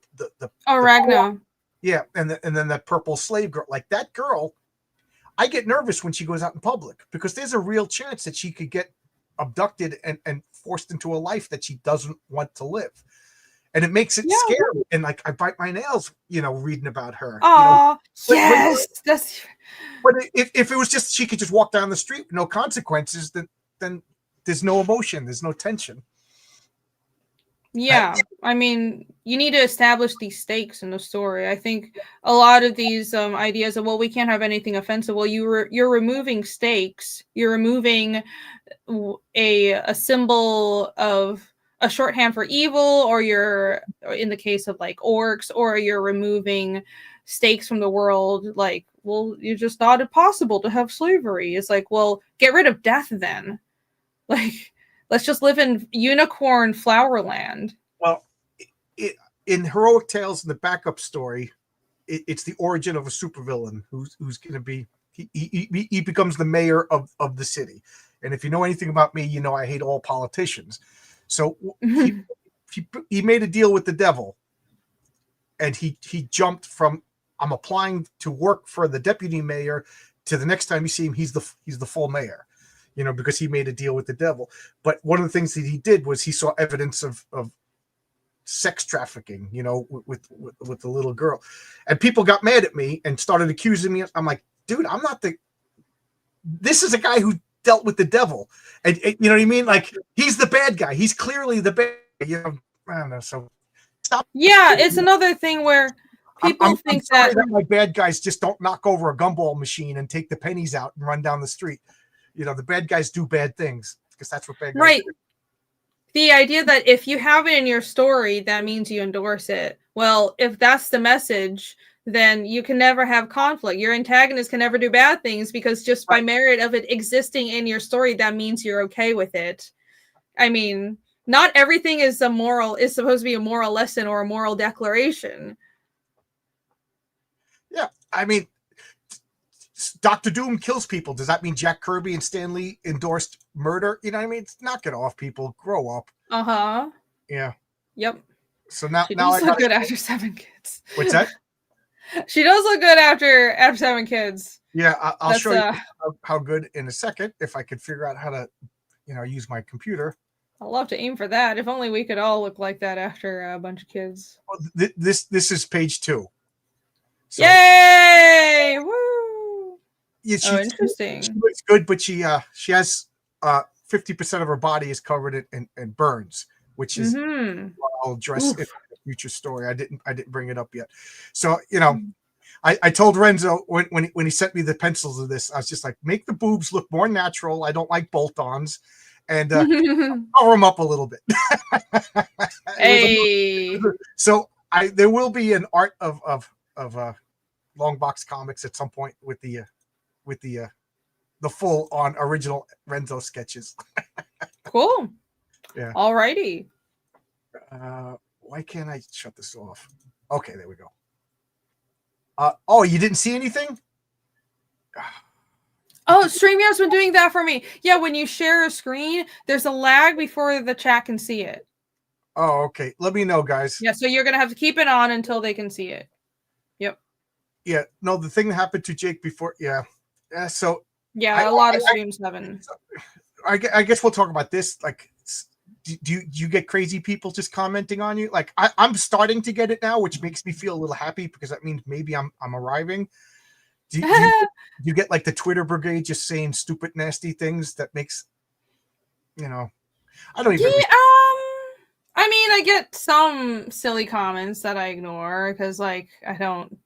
Ragna. Yeah, and then that purple slave girl, like that girl, I get nervous when she goes out in public because there's a real chance that she could get abducted and forced into a life that she doesn't want to live. And it makes it scary. And like I bite my nails, reading about her. Oh, yes. But if it was just she could just walk down the street with no consequences, then there's no emotion, there's no tension. Yeah, I mean, you need to establish these stakes in the story. I think a lot of these ideas of, well, we can't have anything offensive. Well, you're removing stakes. You're removing a symbol of a shorthand for evil, or you're, in the case of like orcs, or you're removing stakes from the world. Like, well, you just thought it possible to have slavery. It's like, well, get rid of death then. Like, let's just live in unicorn flowerland. Well, in Heroic Tales, in the backup story, it's the origin of a supervillain who's going to be, he becomes the mayor of the city. And if you know anything about me, I hate all politicians. So he made a deal with the devil, and he jumped from, I'm applying to work for the deputy mayor, to the next time you see him, he's the full mayor. Because he made a deal with the devil. But one of the things that he did was he saw evidence of sex trafficking, with the little girl. And people got mad at me and started accusing me. I'm like, dude, I'm not this is a guy who dealt with the devil. And you know what I mean? Like, he's the bad guy. He's clearly the bad guy. I don't know. So stop. Yeah, it's another thing where people think that my bad guys just don't knock over a gumball machine and take the pennies out and run down the street. The bad guys do bad things because that's what bad guys do. The idea that if you have it in your story, that means you endorse it. Well, if that's the message, then you can never have conflict. Your antagonist can never do bad things because just by merit of it existing in your story, that means you're okay with it. I mean, not everything is supposed to be a moral lesson or a moral declaration. Yeah, I mean, Dr. Doom kills people. Does that mean Jack Kirby and Stan Lee endorsed murder? You know what I mean? Knock it off, people. Grow up. Uh-huh. Yeah. Yep. So now she does look good after 7 kids. What's that? She does look good after 7 kids. Yeah, I'll show you how good in a second if I could figure out how to, use my computer. I'd love to aim for that. If only we could all look like that after a bunch of kids. Well, this is page 2. So, yay! Woo! Yeah, interesting. She looks good, but she has 50% of her body is covered in burns, which is I'll address in a future story. I didn't bring it up yet. So I told Renzo when he sent me the pencils of this, I was just like, make the boobs look more natural. I don't like bolt-ons, and cover them up a little bit. Hey. So there will be an art of long box comics at some point with the full on original Renzo sketches. Cool. Yeah. Alrighty. Why can't I shut this off? Okay, there we go. Oh, you didn't see anything? Oh, StreamYard's been doing that for me. Yeah, when you share a screen, there's a lag before the chat can see it. Oh, okay. Let me know, guys. Yeah, so you're gonna have to keep it on until they can see it. Yep. Yeah. No, the thing that happened to Jake before. Yeah. So. Yeah, a lot of streams haven't. I guess we'll talk about this. Like, do you get crazy people just commenting on you? Like, I'm starting to get it now, which makes me feel a little happy because that means maybe I'm arriving. Do you get like the Twitter brigade just saying stupid, nasty things that makes, I don't even. Yeah, I mean, I get some silly comments that I ignore because, like, I don't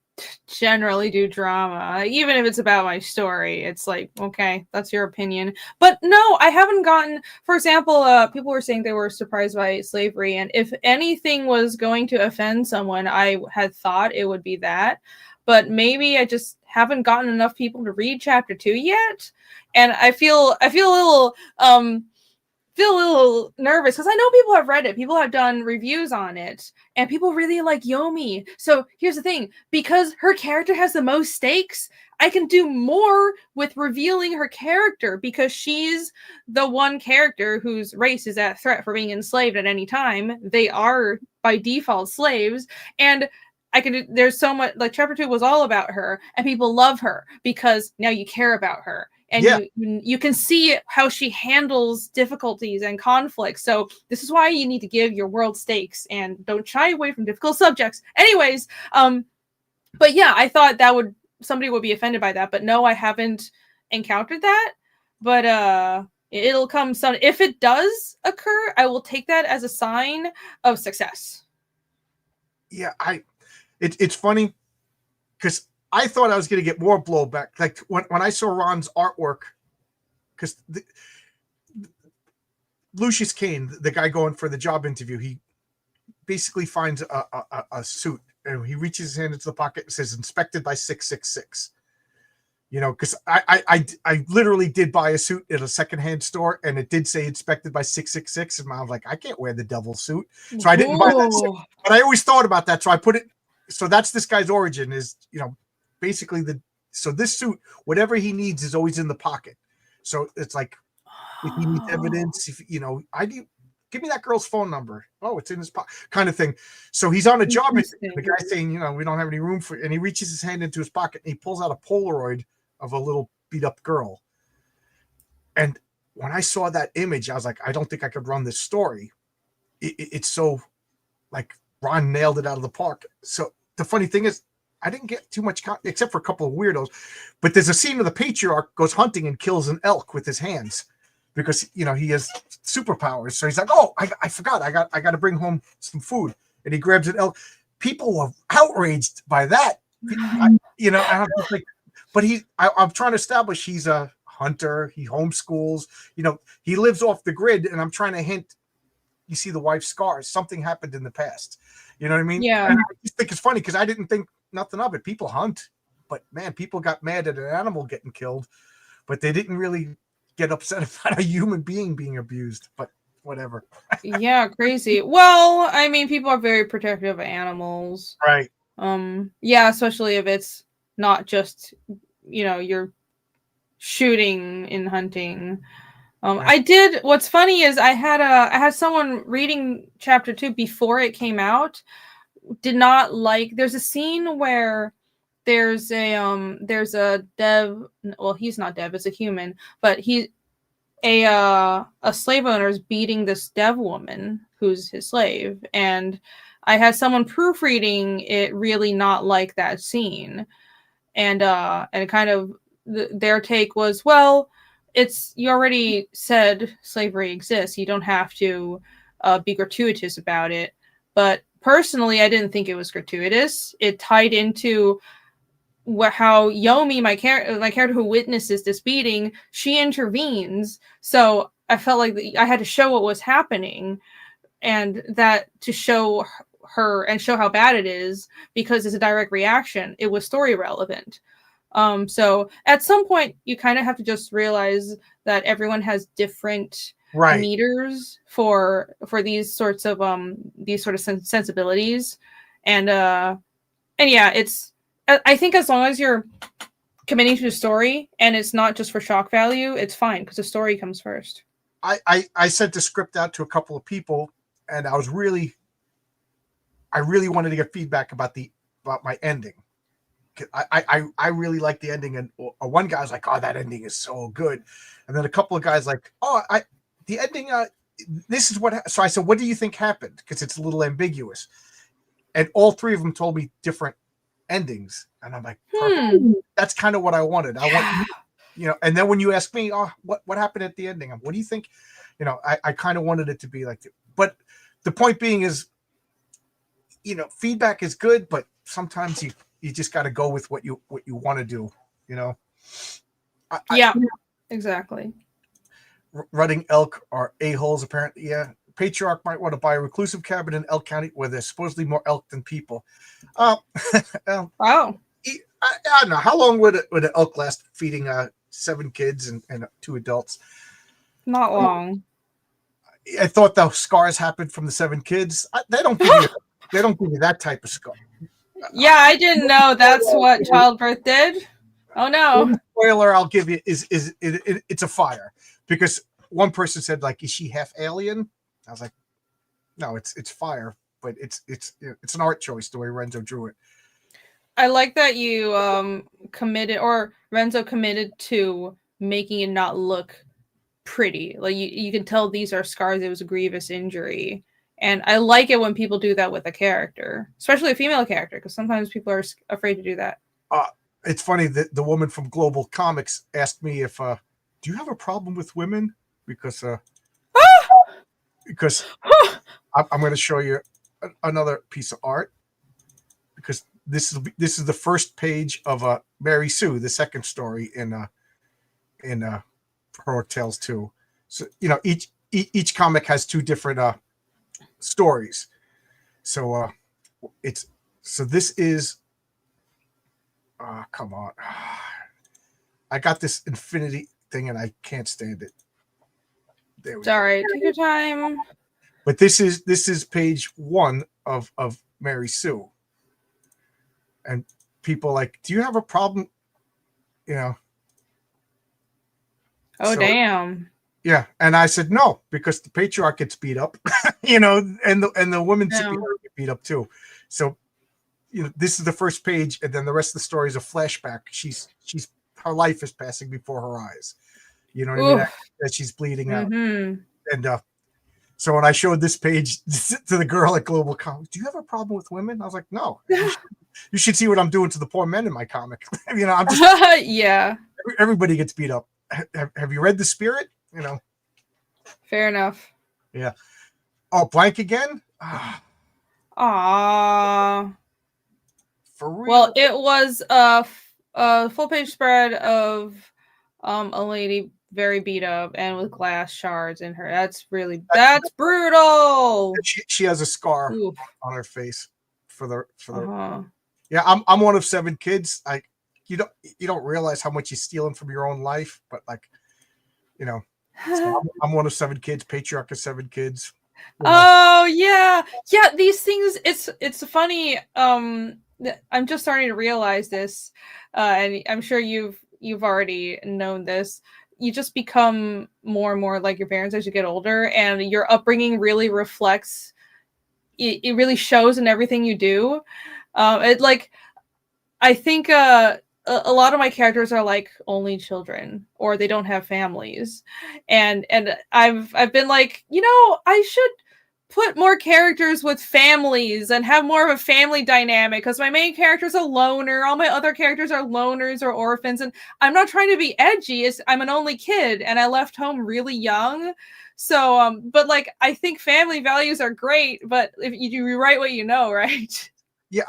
generally do drama. Even if it's about my story, it's like, okay, that's your opinion. But no, I haven't gotten, for example, people were saying they were surprised by slavery, and if anything was going to offend someone, I had thought it would be that. But maybe I just haven't gotten enough people to read chapter 2 yet, and I feel a little nervous because I know people have read it. People have done reviews on it, and people really like Yomi. So here's the thing: because her character has the most stakes, I can do more with revealing her character because she's the one character whose race is at threat for being enslaved at any time. They are by default slaves, and there's so much, like chapter 2 was all about her, and people love her because now you care about her, and you can see how she handles difficulties and conflicts. So this is why you need to give your world stakes and don't shy away from difficult subjects. Anyways, but yeah, I thought somebody would be offended by that, but no, I haven't encountered that. But it'll come soon. If it does occur, I will take that as a sign of success. Yeah, it's funny because I thought I was going to get more blowback. Like when I saw Ron's artwork, because Lucius Kane, the guy going for the job interview, he basically finds a suit and he reaches his hand into the pocket and says inspected by 666. Because I literally did buy a suit at a secondhand store and it did say inspected by 666, and I was like, I can't wear the devil suit, so I didn't buy that suit. But I always thought about that, so I put it. So that's this guy's origin is, basically so this suit, whatever he needs is always in the pocket. So it's like, if he needs evidence, if give me that girl's phone number. Oh, it's in his pocket, kind of thing. So he's on a job. The guy's saying, we don't have any room for, and he reaches his hand into his pocket and he pulls out a Polaroid of a little beat up girl. And when I saw that image, I was like, I don't think I could run this story. It's so like Ron nailed it out of the park. So the funny thing is, I didn't get too much except for a couple of weirdos, but there's a scene of the patriarch goes hunting and kills an elk with his hands because he has superpowers. So he's like, oh, I forgot, I got to bring home some food, and he grabs an elk. People were outraged by that, but I'm trying to establish he's a hunter. He homeschools. He lives off the grid, and I'm trying to hint. You see the wife's scars. Something happened in the past. You know what I mean? Yeah. And I just think it's funny because I didn't think nothing of it. People hunt, but man, people got mad at an animal getting killed, but they didn't really get upset about a human being being abused. But whatever. Yeah, crazy. Well, I mean, people are very protective of animals. Right. Yeah, especially if it's not just, you're shooting and hunting. Right. What's funny is I had someone reading chapter 2 before it came out, did not like, there's a scene where there's a dev, well, he's not dev, it's a human, but a slave owner is beating this dev woman who's his slave, and I had someone proofreading it really not like that scene, and kind of their take was, well, you already said slavery exists, you don't have to be gratuitous about it. But personally, I didn't think it was gratuitous. It tied into how Yomi, my character who witnesses this beating, she intervenes. So I felt like I had to show what was happening, and that to show her and show how bad it is, because it's a direct reaction. It was story relevant. So at some point, you kind of have to just realize that everyone has different meters for these sorts of sensibilities, and yeah, I think as long as you're committing to the story and it's not just for shock value, it's fine because the story comes first. I sent the script out to a couple of people, and I really wanted to get feedback about my ending. I really like the ending, and one guy's like, oh, that ending is so good, and then a couple of guys like, oh, the ending, this is what. So I said, what do you think happened? Because it's a little ambiguous, and all three of them told me different endings, and I'm like, perfect. That's kind of what I wanted. I want, and then when you ask me, oh, what happened at the ending? What do you think? I kind of wanted it to be like, but the point being is, feedback is good, but sometimes you just got to go with what you want to do. Yeah, exactly. Rutting elk are a-holes, apparently. Yeah. Patriarch might want to buy a reclusive cabin in Elk County where there's supposedly more elk than people. Wow. I don't know. How long would an elk last feeding 7 kids and 2 adults? Not long. I thought the scars happened from the 7 kids. They don't give you that type of scar. Yeah, I didn't know that's what childbirth did. Oh no. Spoiler I'll give you is it's a fire, because one person said, like, is she half alien? I was like, no, it's fire, but it's an art choice the way Renzo drew it. I like that you Renzo committed to making it not look pretty. Like you can tell these are scars. It was a grievous injury. And I like it when people do that with a character, especially a female character, because sometimes people are afraid to do that. It's funny that the woman from Global Comics asked me if, do you have a problem with women? Because I'm going to show you another piece of art, because this is the first page of Mary Sue, the second story in Heroic Tales 2. So each comic has 2 different stories. So this is come on. I got this infinity thing and I can't stand it. It's all right. Take your time. But this is page 1 of Mary Sue. And people like, do you have a problem? Oh, damn. Yeah. And I said, no, because the patriarch gets beat up, and the women get beat up too. So, this is the first page, and then the rest of the story is a flashback. Her life is passing before her eyes. You know what I mean? That she's bleeding out. And so when I showed this page to the girl at Global Comics, do you have a problem with women? I was like, no. You should see what I'm doing to the poor men in my comic. I'm just yeah. Everybody gets beat up. Have you read The Spirit? Fair enough. Yeah. Oh, blank again? Aww. For real? Well, it was a full page spread of a lady very beat up and with glass shards in her. That's brutal. She has a scar Oof. on her face for the Yeah, I'm one of 7 kids. You don't realize how much you're stealing from your own life, but so I'm one of 7 kids. Patriarch of 7 kids. Oh yeah. These things. It's funny. I'm just starting to realize this, and I'm sure you've already known this. You just become more and more like your parents as you get older, and your upbringing really reflects. It really shows in everything you do. I think a lot of my characters are like only children, or they don't have families, and I've been like, I should put more characters with families and have more of a family dynamic, because my main character's a loner. All my other characters are loners or orphans, and I'm not trying to be edgy. I'm an only kid, and I left home really young. So, but I think family values are great, but if you rewrite what you know, right? Yeah,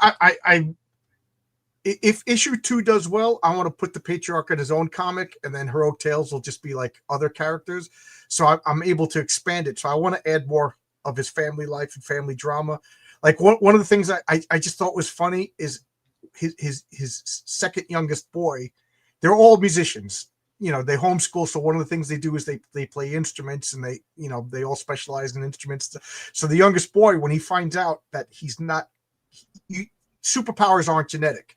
if issue 2 does well, I want to put the patriarch in his own comic, and then Heroic Tales will just be like other characters. So I'm able to expand it. So I want to add more of his family life and family drama. Like one of the things I just thought was funny is his second youngest boy. They're all musicians. They homeschool. So one of the things they do is they play instruments, and they all specialize in instruments. So the youngest boy, when he finds out that he's not, superpowers aren't genetic.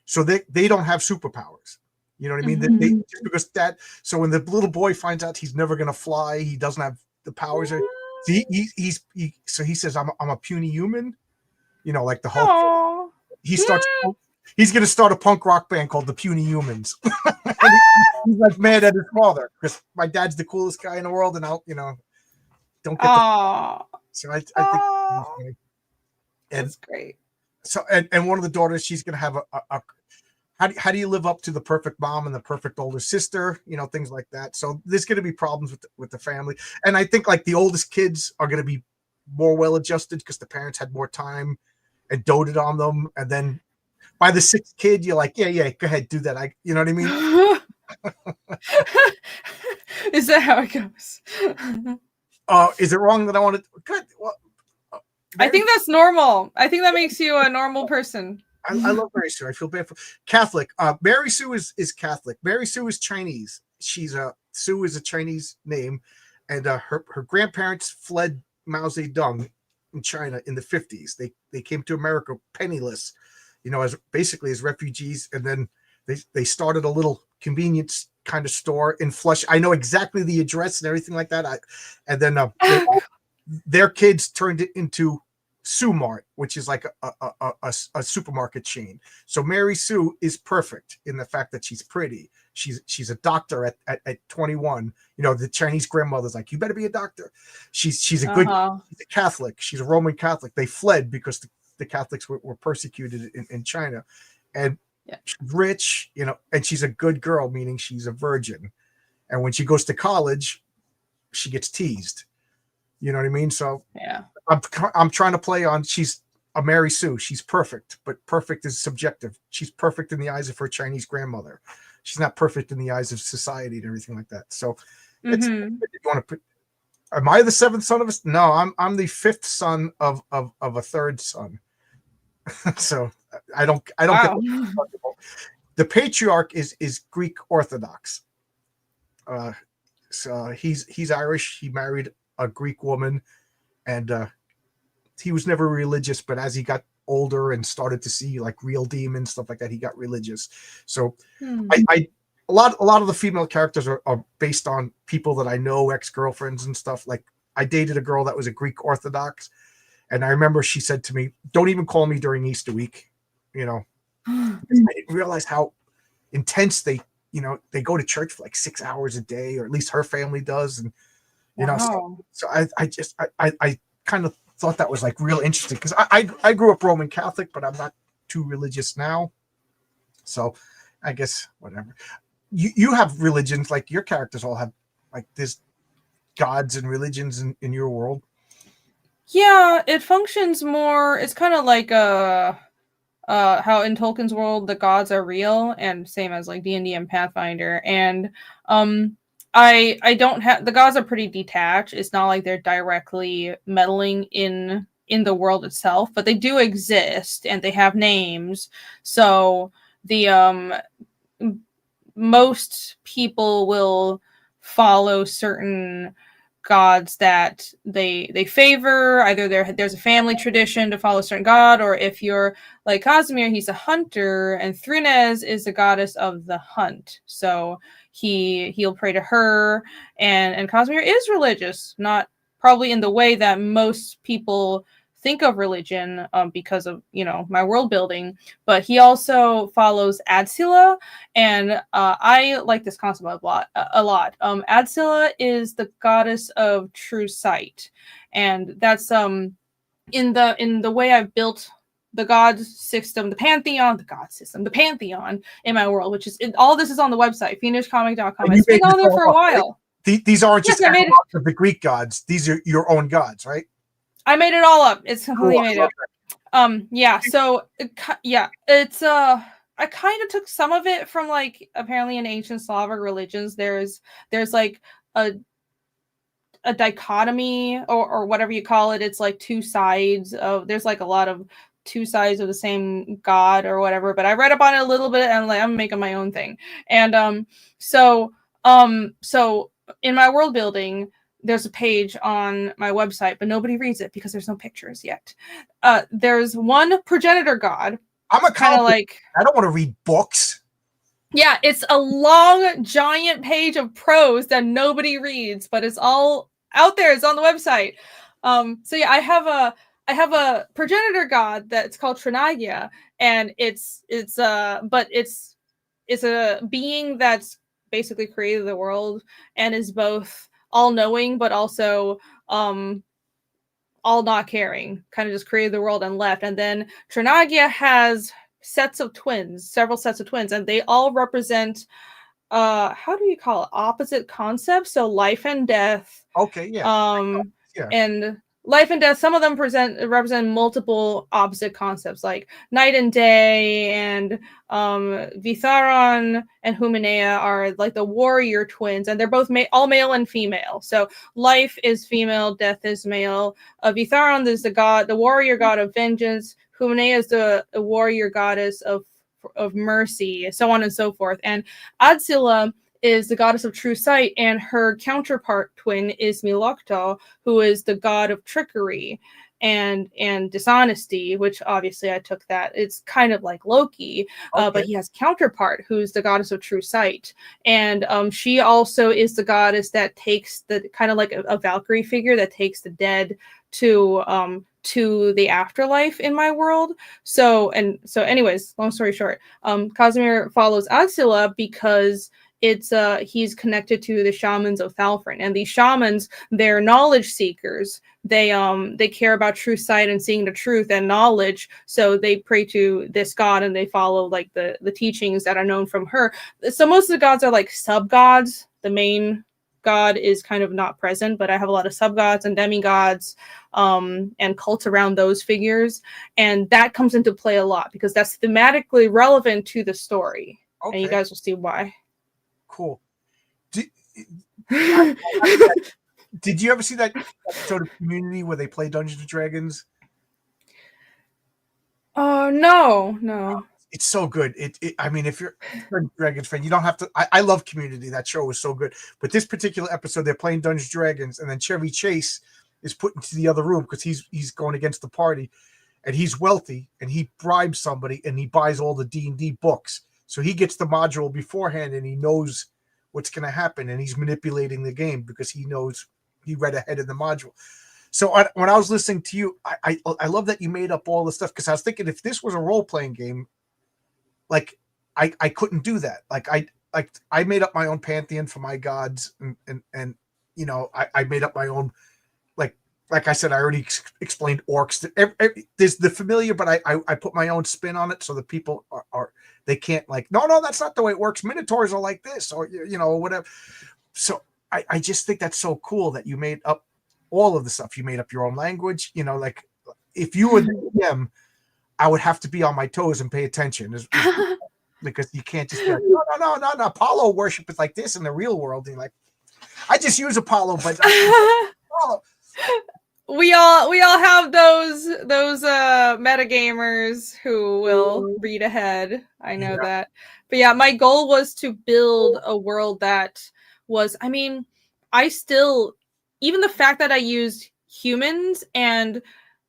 So they don't have superpowers. You know what I mean? They just because that. So when the little boy finds out he's never going to fly, he doesn't have the powers. So he says, I'm a puny human. Like the Hulk. Aww. He's going to start a punk rock band called the Puny Humans. He's like mad at his father because my dad's the coolest guy in the world, and I'll don't get. So I think that's great. So and one of the daughters, she's gonna have a how do you live up to the perfect mom and the perfect older sister, you know, things like that. So there's going to be problems with the family, and I think like the oldest kids are going to be more well adjusted because the parents had more time and doted on them, and then by the sixth kid you're like, yeah, go ahead, do that. You know what I mean? Is that how it goes? Is it wrong that I want to? Good. Well, I think that's normal. I think that makes you a normal person. I love Mary Sue. I feel bad for Catholic. Mary Sue is Catholic. Mary Sue is Chinese. Sue is a Chinese name, and her grandparents fled Mao Zedong in China in the 50s. They came to America penniless, you know, as basically as refugees, and then they started a little convenience kind of store in Flush. I know exactly the address and everything like that. And then their kids turned it into Sue Mart, which is like a supermarket chain. So Mary Sue is perfect in the fact that she's pretty. She's a doctor at 21. You know, the Chinese grandmother's like, you better be a doctor. She's a good she's a Catholic. She's a Roman Catholic. They fled because the Catholics were persecuted in China. And she's rich, you know, and she's a good girl, meaning she's a virgin. And when she goes to college, she gets teased. You know what I mean? So yeah, I'm trying to play on. She's a Mary Sue. She's perfect, but perfect is subjective. She's perfect in the eyes of her Chinese grandmother. She's not perfect in the eyes of society and everything like that. So, it's, you want to put? Am I the seventh son of a? No, I'm the fifth son of a third son. So I don't wow. get the patriarch is Greek Orthodox. So he's Irish. He married a Greek woman, and he was never religious, but as he got older and started to see like real demons, stuff like that, he got religious. So a lot of the female characters are based on people that I know, ex-girlfriends and stuff. Like I dated a girl that was a Greek Orthodox, and I remember she said to me, don't even call me during Easter week. You know, I didn't realize how intense they go to church for like 6 hours a day, or at least her family does. And you know, so I kind of thought that was like real interesting because I grew up Roman Catholic, but I'm not too religious now. So I guess whatever. You have religions, like your characters all have, like there's gods and religions in your world. Yeah, it functions more. It's kind of like how in Tolkien's world the gods are real, and same as like D&D and Pathfinder. And I don't have, the gods are pretty detached. It's not like they're directly meddling in the world itself, but they do exist and they have names. So the most people will follow certain gods that they favor. Either there's a family tradition to follow a certain god, or if you're like Casimir, he's a hunter, and Thrunez is the goddess of the hunt. So he'll pray to her, and Casimir is religious, not probably in the way that most people think of religion because of, you know, my world building, but he also follows Adsila, and I like this concept a lot. Adsila is the goddess of true sight, and that's in the way I've built the god system, the pantheon in my world, which is all this is on the website phoenixcomic.com. It's been on there for a while. Right? These aren't just analogs of the Greek gods. These are your own gods, right? I made it all up. It's completely made up. Yeah. So yeah, it's I kind of took some of it from like apparently in ancient Slavic religions. There's like a dichotomy or whatever you call it. It's like two sides of. There's like a lot of two sides of the same god or whatever. But I read up on it a little bit and like I'm making my own thing. And so in my world building, there's a page on my website, but nobody reads it because there's no pictures yet. There's one progenitor god. I'm a kind of like, I don't want to read books. Yeah, it's a long, giant page of prose that nobody reads, but it's all out there. It's on the website. So yeah, I have a progenitor god that's called Trinagia, and it's a being that's basically created the world and is both all-knowing but also all not caring, kind of just created the world and left. And then Trinagia has several sets of twins, and they all represent how do you call it? Opposite concepts. So life and death. Okay, yeah. Yeah. And life and death, some of them represent multiple opposite concepts like night and day, and Vitharon and Humanea are like the warrior twins, and they're both all male and female. So life is female, death is male. Vitharon is the warrior god of vengeance. Humanea is the warrior goddess of mercy, so on and so forth. And Adsila is the goddess of true sight, and her counterpart twin is Milokto, who is the god of trickery and dishonesty, which obviously I took that. It's kind of like Loki, but he has counterpart who's the goddess of true sight. And she also is the goddess that takes the kind of like a Valkyrie figure that takes the dead to the afterlife in my world. So anyways, long story short, Casimir follows Adsila because he's connected to the shamans of Thalfrin, and these shamans, they're knowledge seekers. They care about true sight and seeing the truth and knowledge. So they pray to this god and they follow like the teachings that are known from her. So most of the gods are like sub gods. The main god is kind of not present, but I have a lot of sub gods and demigods and cults around those figures, and that comes into play a lot because that's thematically relevant to the story. And you guys will see why. Cool. Did you ever see that episode of Community where they play Dungeons and Dragons? No. It's so good. I mean, if you're a Dragons fan, you don't have to. I love Community. That show was so good. But this particular episode, they're playing Dungeons and Dragons, and then Chevy Chase is put into the other room because he's going against the party, and he's wealthy, and he bribes somebody, and he buys all the D&D books. So he gets the module beforehand, and he knows what's going to happen, and he's manipulating the game because he knows he read ahead of the module. So when I was listening to you, I love that you made up all the stuff, because I was thinking if this was a role-playing game, like I couldn't do that. Like I made up my own pantheon for my gods, and you know, I made up my own, like I said, I already explained orcs. There's the familiar, but I put my own spin on it so that people are they can't like, no, that's not the way it works. Minotaurs are like this, or you know, whatever. So I just think that's so cool that you made up all of the stuff. You made up your own language. You know, like if you were the DM, I would have to be on my toes and pay attention, because you can't just be like, no. Apollo worship is like this in the real world. And you're like, I just use Apollo, but Apollo. We all have those metagamers who will read ahead. I know that. But yeah, my goal was to build a world that was, I mean, even the fact that I used humans and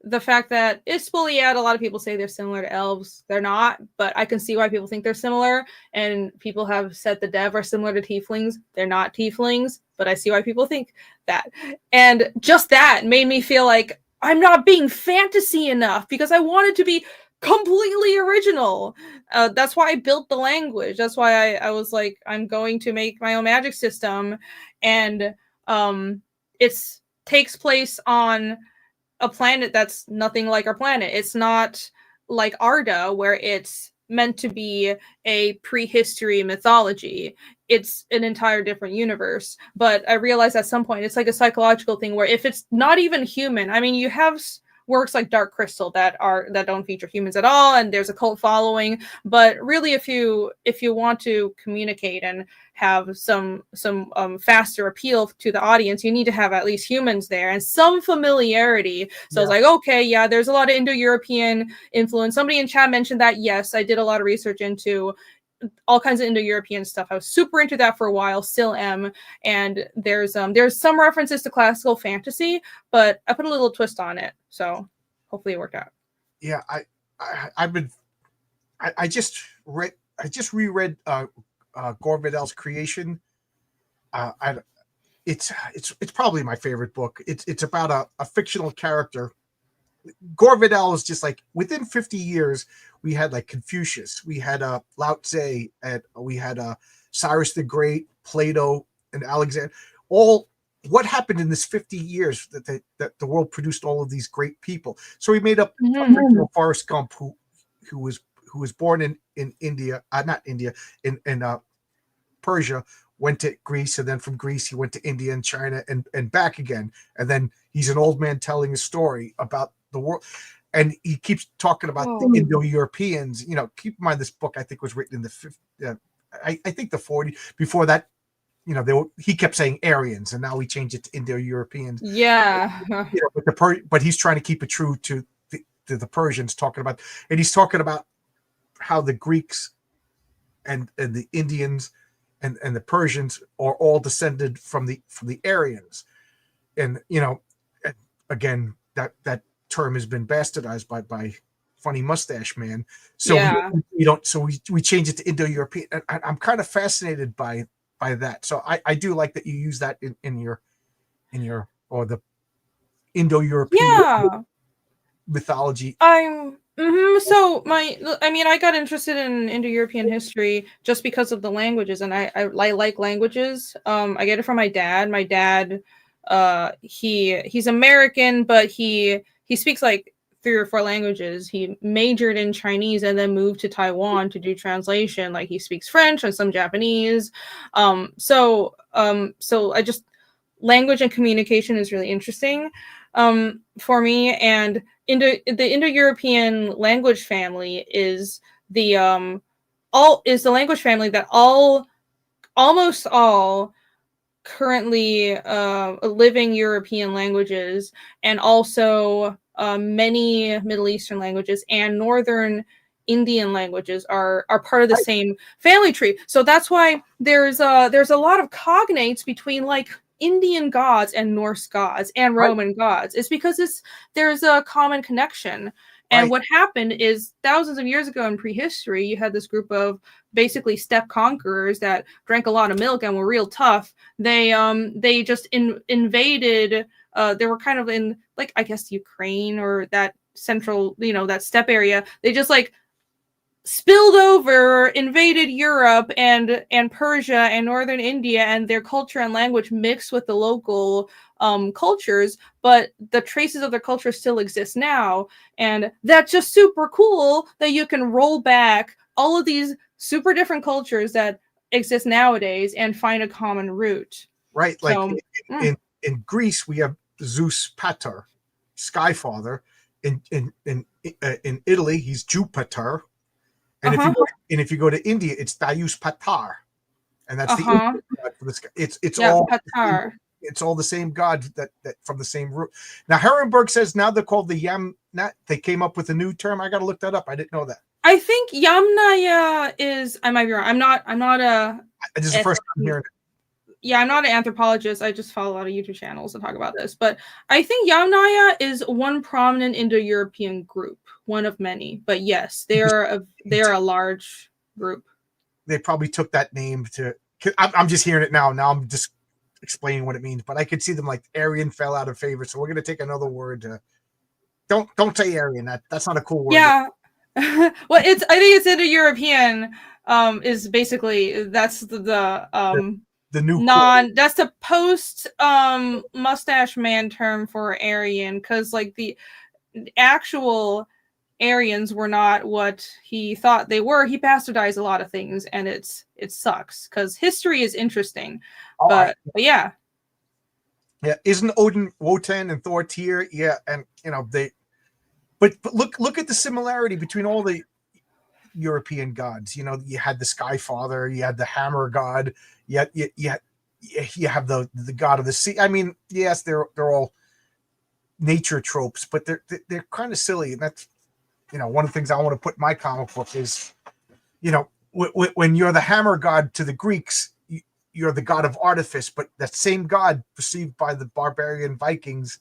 the fact that it's Spoliad, a lot of people say they're similar to elves. They're not, but I can see why people think they're similar. And people have said the dev are similar to tieflings. They're not tieflings, but I see why people think that. And just that made me feel like I'm not being fantasy enough, because I wanted to be completely original. That's why I built the language. That's why I was like, I'm going to make my own magic system. And it takes place on a planet that's nothing like our planet. It's not like Arda, where it's meant to be a prehistory mythology. It's an entire different universe. But I realized at some point it's like a psychological thing where if it's not even human, I mean, you have works like Dark Crystal that don't feature humans at all, and there's a cult following. But really, if you want to communicate and have some faster appeal to the audience, you need to have at least humans there and some familiarity. So I was like, okay, yeah, there's a lot of Indo-European influence. Somebody in chat mentioned that. Yes, I did a lot of research into all kinds of Indo-European stuff. I was super into that for a while, still am. And there's some references to classical fantasy, but I put a little twist on it. So hopefully it worked out. Yeah, I just reread Gore Vidal's Creation. It's probably my favorite book. It's about a fictional character. Gore Vidal is just like, within 50 years, we had like Confucius, we had Lao Tse, and we had Cyrus the Great, Plato, and Alexander, all what happened in this 50 years that the world produced all of these great people. So he made up Forrest Gump, who was born in India, not India, in Persia, went to Greece, and then from Greece he went to India and China and back again. And then he's an old man telling a story about the world. And he keeps talking about the Indo-Europeans. You know, keep in mind this book I think was written in the I think the 40s. Before that, you know, he kept saying Aryans, and now he changed it to Indo-Europeans. Yeah. You know, but he's trying to keep it true to the Persians, talking about, and he's talking about how the Greeks and the Indians and the Persians are all descended from the Aryans. And, you know, again, that term has been bastardized by Funny Mustache Man. So we change it to Indo-European. And I'm kind of fascinated by that. So I do like that you use that in your or the Indo-European mythology. So I got interested in Indo-European history just because of the languages, and I like languages. I get it from my dad. My dad, he's American, but he speaks like 3 or 4 languages. He majored in Chinese and then moved to Taiwan to do translation. Like, he speaks French and some Japanese. So I just, language and communication is really interesting for me. And the Indo-European language family is the language family that almost all currently living European languages, and also many Middle Eastern languages and Northern Indian languages are part of the same family tree. So that's why there's a lot of cognates between like Indian gods and Norse gods and Roman gods. It's because there's a common connection. And what happened is, thousands of years ago in prehistory, you had this group of basically steppe conquerors that drank a lot of milk and were real tough. They just invaded. They were kind of in, like, I guess Ukraine or that central, that steppe area. They just like spilled over, invaded Europe and Persia and northern India, and their culture and language mixed with the local cultures, but the traces of their culture still exist now. And that's just super cool that you can roll back all of these super different cultures that exist nowadays and find a common root. Right. Like in Greece, we have Zeus Pater, Sky Father. In Italy, he's Jupiter. And if you go to India, it's Dayus Patar, and that's the Indian god for the sky. It's all Patar. It's all the same god that from the same root. Now Herrenberg says now they're called the Yamnat. They came up with a new term. I got to look that up. I didn't know that. I think Yamnaya is. I might be wrong. I'm not a. This is the first time hearing it. Yeah, I'm not an anthropologist. I just follow a lot of YouTube channels that talk about this. But I think Yamnaya is one prominent Indo-European group, one of many. But yes, they are a large group. They probably took that name to. I'm just hearing it now. Now I'm just explaining what it means. But I could see them like Aryan fell out of favor. So we're gonna take another word. Don't say Aryan. That's not a cool word. Yeah. Well, I think it's Indo-European. Is basically that's the new that's the post Mustache Man term for Aryan, because like the actual Aryans were not what he thought they were. He bastardized a lot of things, and it sucks because history is interesting. But yeah, isn't Odin Wotan and Thor Tyr? Yeah, and they. But look at the similarity between all the European gods. You had the Sky Father, you had the Hammer God, you have the god of the sea. I mean, yes, they're all nature tropes, but they're kind of silly, and that's one of the things I want to put in my comic book is, when you're the Hammer God to the Greeks, you're the god of artifice, but that same god perceived by the barbarian Vikings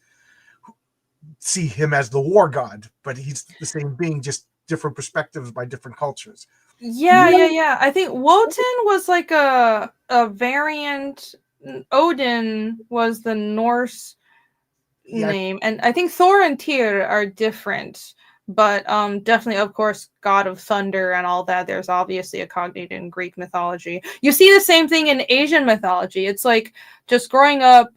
see him as the war god, but he's the same being, just different perspectives by different cultures. Yeah. I think Wotan was like a variant. Odin was the Norse name, and I think Thor and Tyr are different, but definitely, of course, god of thunder and all that. There's obviously a cognate in Greek mythology. You see the same thing in Asian mythology. It's like just growing up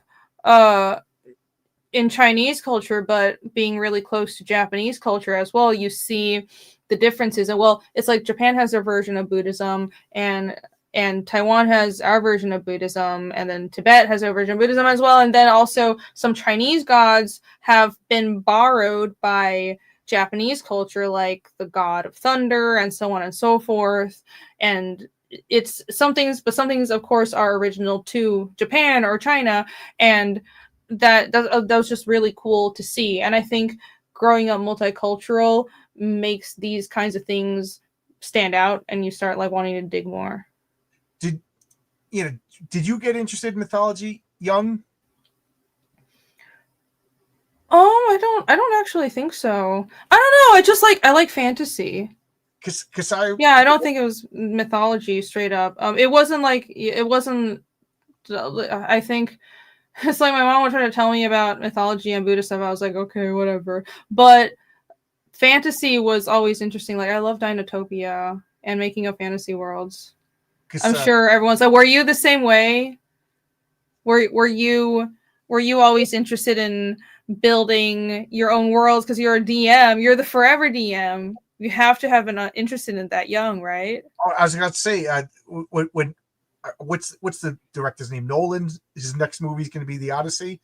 in Chinese culture, but being really close to Japanese culture as well, you see the differences. And well, it's like Japan has their version of Buddhism, and Taiwan has our version of Buddhism, and then Tibet has their version of Buddhism as well. And then also some Chinese gods have been borrowed by Japanese culture, like the god of thunder and so on and so forth. And it's some things, but some things, of course, are original to Japan or China, and that was just really cool to see. And I think growing up multicultural makes these kinds of things stand out, and you start like wanting to dig more. Did you get interested in mythology young? I don't actually think so. I don't know. I like fantasy. Because I don't think it was mythology straight up. It wasn't. I think it's like my mom would try to tell me about mythology and Buddhist stuff. I was like, okay, whatever. But fantasy was always interesting. Like I love Dinotopia and making up fantasy worlds. I'm sure everyone's like, were you the same way? Were you always interested in building your own worlds because you're a DM? You're the forever DM. You have to have an interest in that young, right? I was about to say, what's the director's name? Nolan. His next movie is going to be The Odyssey,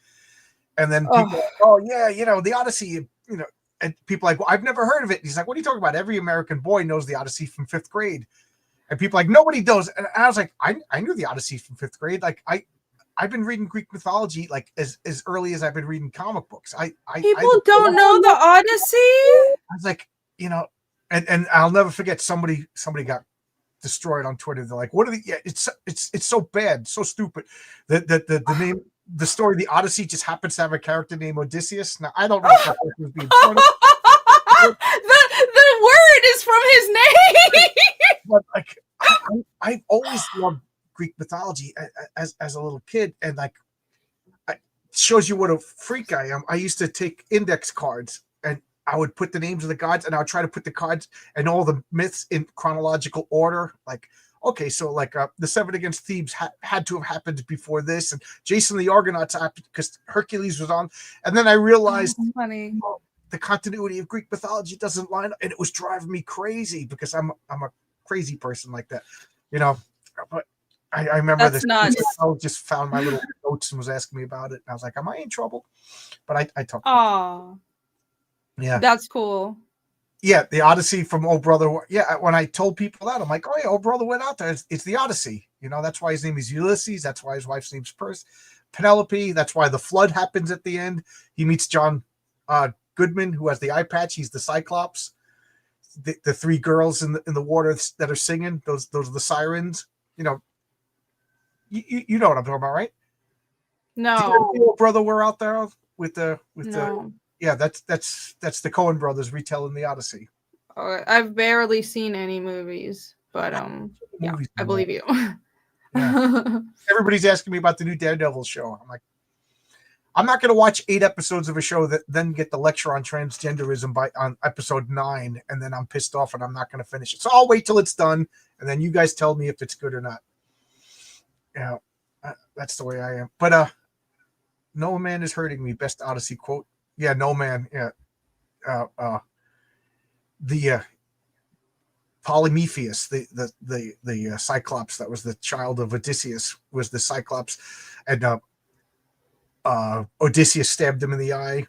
and then people, The Odyssey, and people are like, well, I've never heard of it. And he's like, what are you talking about? Every American boy knows The Odyssey from 5th grade, and people are like, nobody knows. And I was like, I knew The Odyssey from 5th grade. Like I've been reading Greek mythology like as early as I've been reading comic books. People don't know The Odyssey. I was like, and I'll never forget somebody got destroyed on Twitter. They're like, what are the? Yeah, it's so bad, so stupid. The name, the story, The Odyssey just happens to have a character named Odysseus. Now I don't know if that person was being funny. the word is from his name. But like, I've always loved Greek mythology as a little kid, and like, it shows you what a freak I am. I used to take index cards, and I would put the names of the gods, and I would try to put the cards and all the myths in chronological order. Like, okay, so like the 7 against Thebes had to have happened before this, and Jason the Argonauts happened because Hercules was on. And then I realized the continuity of Greek mythology doesn't line up, and it was driving me crazy because I'm a crazy person like that, But I remember this. I just found my little notes and was asking me about it, and I was like, "Am I in trouble?" But I talked. Oh, yeah, that's cool. Yeah, the Odyssey from Old Brother. Yeah, when I told people that, I'm like, "Oh yeah, Old Brother went out there. It's the Odyssey." That's why his name is Ulysses. That's why his wife's name's Penelope. That's why the flood happens at the end. He meets John Goodman, who has the eye patch. He's the Cyclops. The 3 girls in the water that are singing. Those are the sirens. You know what I'm talking about, right? No. Old Brother were out there with no. the yeah. That's the Coen brothers retelling the Odyssey. I've barely seen any movies, but yeah, I believe you. Yeah. Everybody's asking me about the new Daredevil show. I'm like, I'm not going to watch 8 episodes of a show that then get the lecture on transgenderism on episode 9, and then I'm pissed off and I'm not going to finish it. So I'll wait till it's done, and then you guys tell me if it's good or not. That's the way I am. But no man is hurting me. Best Odyssey quote. Yeah, no man. Yeah. The Polyphemus, the Cyclops that was the child of Odysseus, was the Cyclops, and Odysseus stabbed him in the eye,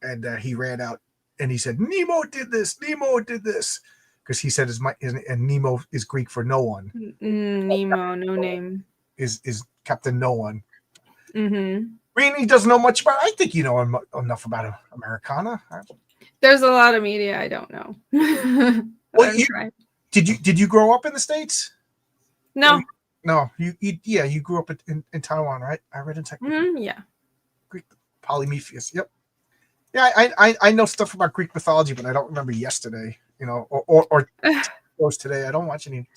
and he ran out, and he said, "Nemo did this. Nemo did this," because he said and Nemo is Greek for no one. Nemo, no name. Is Captain No One. Mm-hmm. Rini doesn't know much about. I think you know enough about Americana. There's a lot of media I don't know. Well, did you grow up in the States? No. No, you grew up in Taiwan, right? I read in Texas. Yeah. Greek Polyphemus. Yep. Yeah, I know stuff about Greek mythology, but I don't remember yesterday. Or those today. I don't watch any.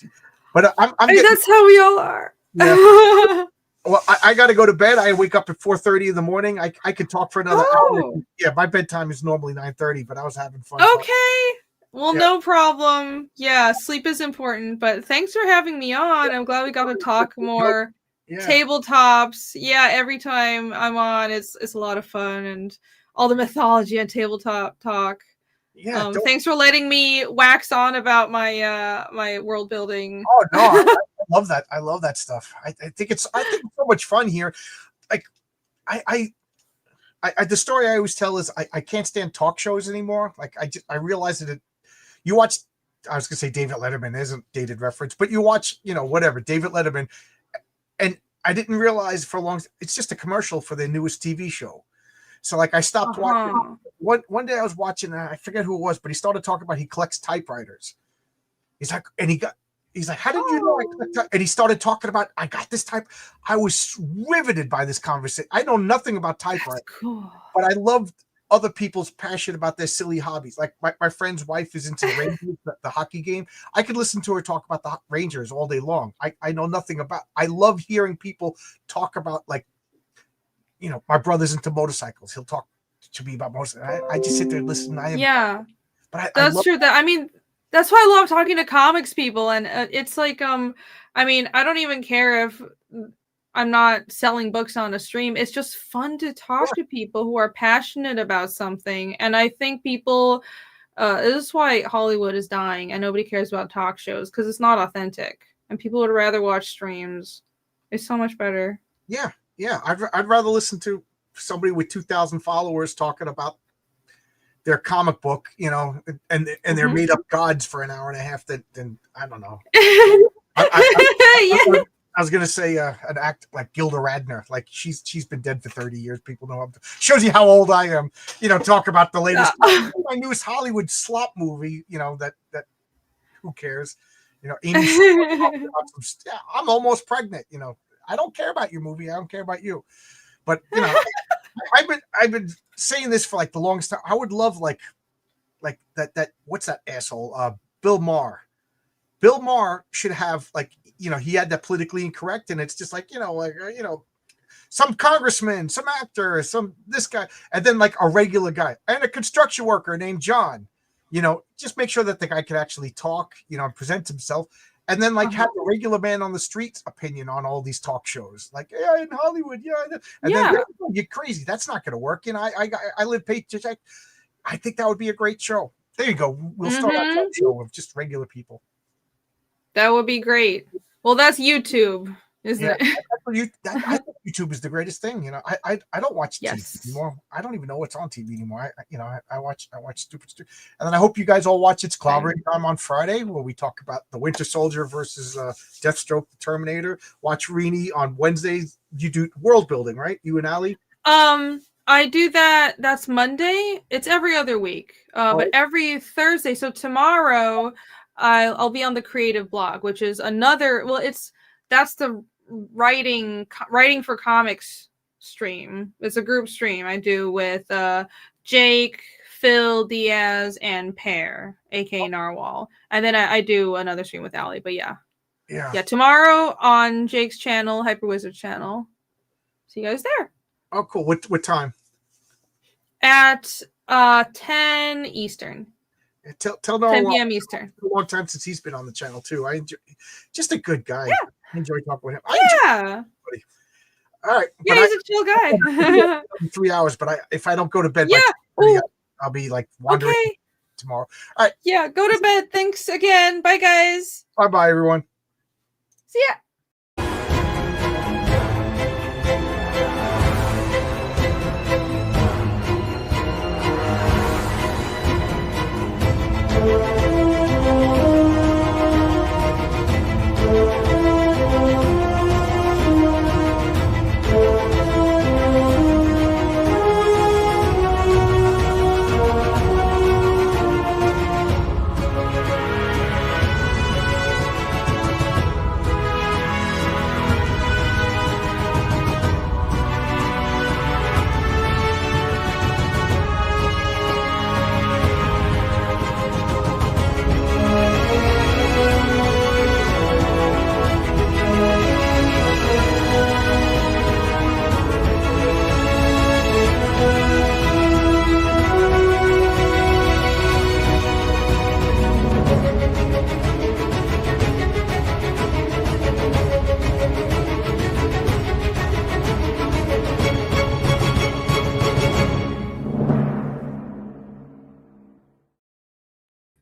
But I'm that's how we all are. Yeah. Well, I got to go to bed. I wake up at 4:30 in the morning. I could talk for another hour. Yeah, my bedtime is normally 9:30, but I was having fun. Okay. Well, no problem. Yeah, sleep is important, but thanks for having me on. I'm glad we got to talk more Yeah. tabletops. Yeah, every time I'm on, it's a lot of fun, and all the mythology and tabletop talk. Yeah. Thanks for letting me wax on about my my world building. Oh no, I love that. I love that stuff. I think it's so much fun here. Like the story I always tell is I can't stand talk shows anymore. Like I realize that you watch. I was gonna say David Letterman isn't dated reference, but you watch whatever David Letterman, and I didn't realize for a long. It's just a commercial for their newest TV show. So like I stopped watching. One day I was watching, and I forget who it was, but he started talking about he collects typewriters. He's like, how did you know I collect? And he started talking about, I got this type. I was riveted by this conversation. I know nothing about typewriters, Cool. but I loved other people's passion about their silly hobbies. Like my friend's wife is into the Rangers, the hockey game. I could listen to her talk about the Rangers all day long. I know nothing about. I love hearing people talk about, like, my brother's into motorcycles. He'll talk to me about motorcycles. I just sit there and listen. That's true. That, I mean, that's why I love talking to comics people, and it's like, I mean, I don't even care if I'm not selling books on a stream. It's just fun to talk to people who are passionate about something, and I think people. This is why Hollywood is dying, and nobody cares about talk shows, because it's not authentic, and people would rather watch streams. It's so much better. Yeah. I'd rather listen to somebody with 2,000 followers talking about their comic book, and they're made up gods for an hour and a half than I don't know. I was gonna say an act like Gilda Radner, like she's been dead for 30 years. People know. Shows you how old I am. Talk about the latest, my newest Hollywood slop movie. That who cares? Amy. I'm almost pregnant. I don't care about your movie. I don't care about you. But I've been saying this for like the longest time. I would love like that what's that asshole? Bill Maher. Bill Maher should have, like, he had that politically incorrect, and it's just like, some congressman, some actor, this guy, and then like a regular guy and a construction worker named John. Just make sure that the guy can actually talk, and present himself. And then, like, have a regular man on the streets opinion on all these talk shows. Like, yeah, in Hollywood, yeah. And then you're crazy. That's not going to work. I live paycheck. I think that would be a great show. There you go. We'll start a talk show of just regular people. That would be great. Well, that's YouTube, isn't it? I think YouTube is the greatest thing. I don't watch TV anymore. I don't even know what's on TV anymore. I watch stupid. And then I hope you guys all watch It's Clobbering Time on Friday, where we talk about the Winter Soldier versus Deathstroke, the Terminator. Watch Rini on Wednesdays. You do world building, right? You and Ali? I do that. That's Monday. It's every other week, but every Thursday. So tomorrow, I'll be on the Creative Blog, which is another. Well, that's the writing for comics stream. It's a group stream I do with Jake, Phil, Diaz, and Pear, aka Narwhal, and then I do another stream with Ali. But yeah, tomorrow on Jake's channel, Hyper Wizard channel. See you guys there. Oh, cool. What time? At 10 Eastern. Tell 10 p.m. Eastern. A long time since he's been on the channel too. I enjoy, just a good guy. Yeah. I enjoy talking with him. All right. Yeah, he's a chill guy. 3 hours, but if I don't go to bed by 3, I'll be like wandering tomorrow. All right. Yeah, go to bed. Thanks again. Bye, guys. Bye, everyone. See ya.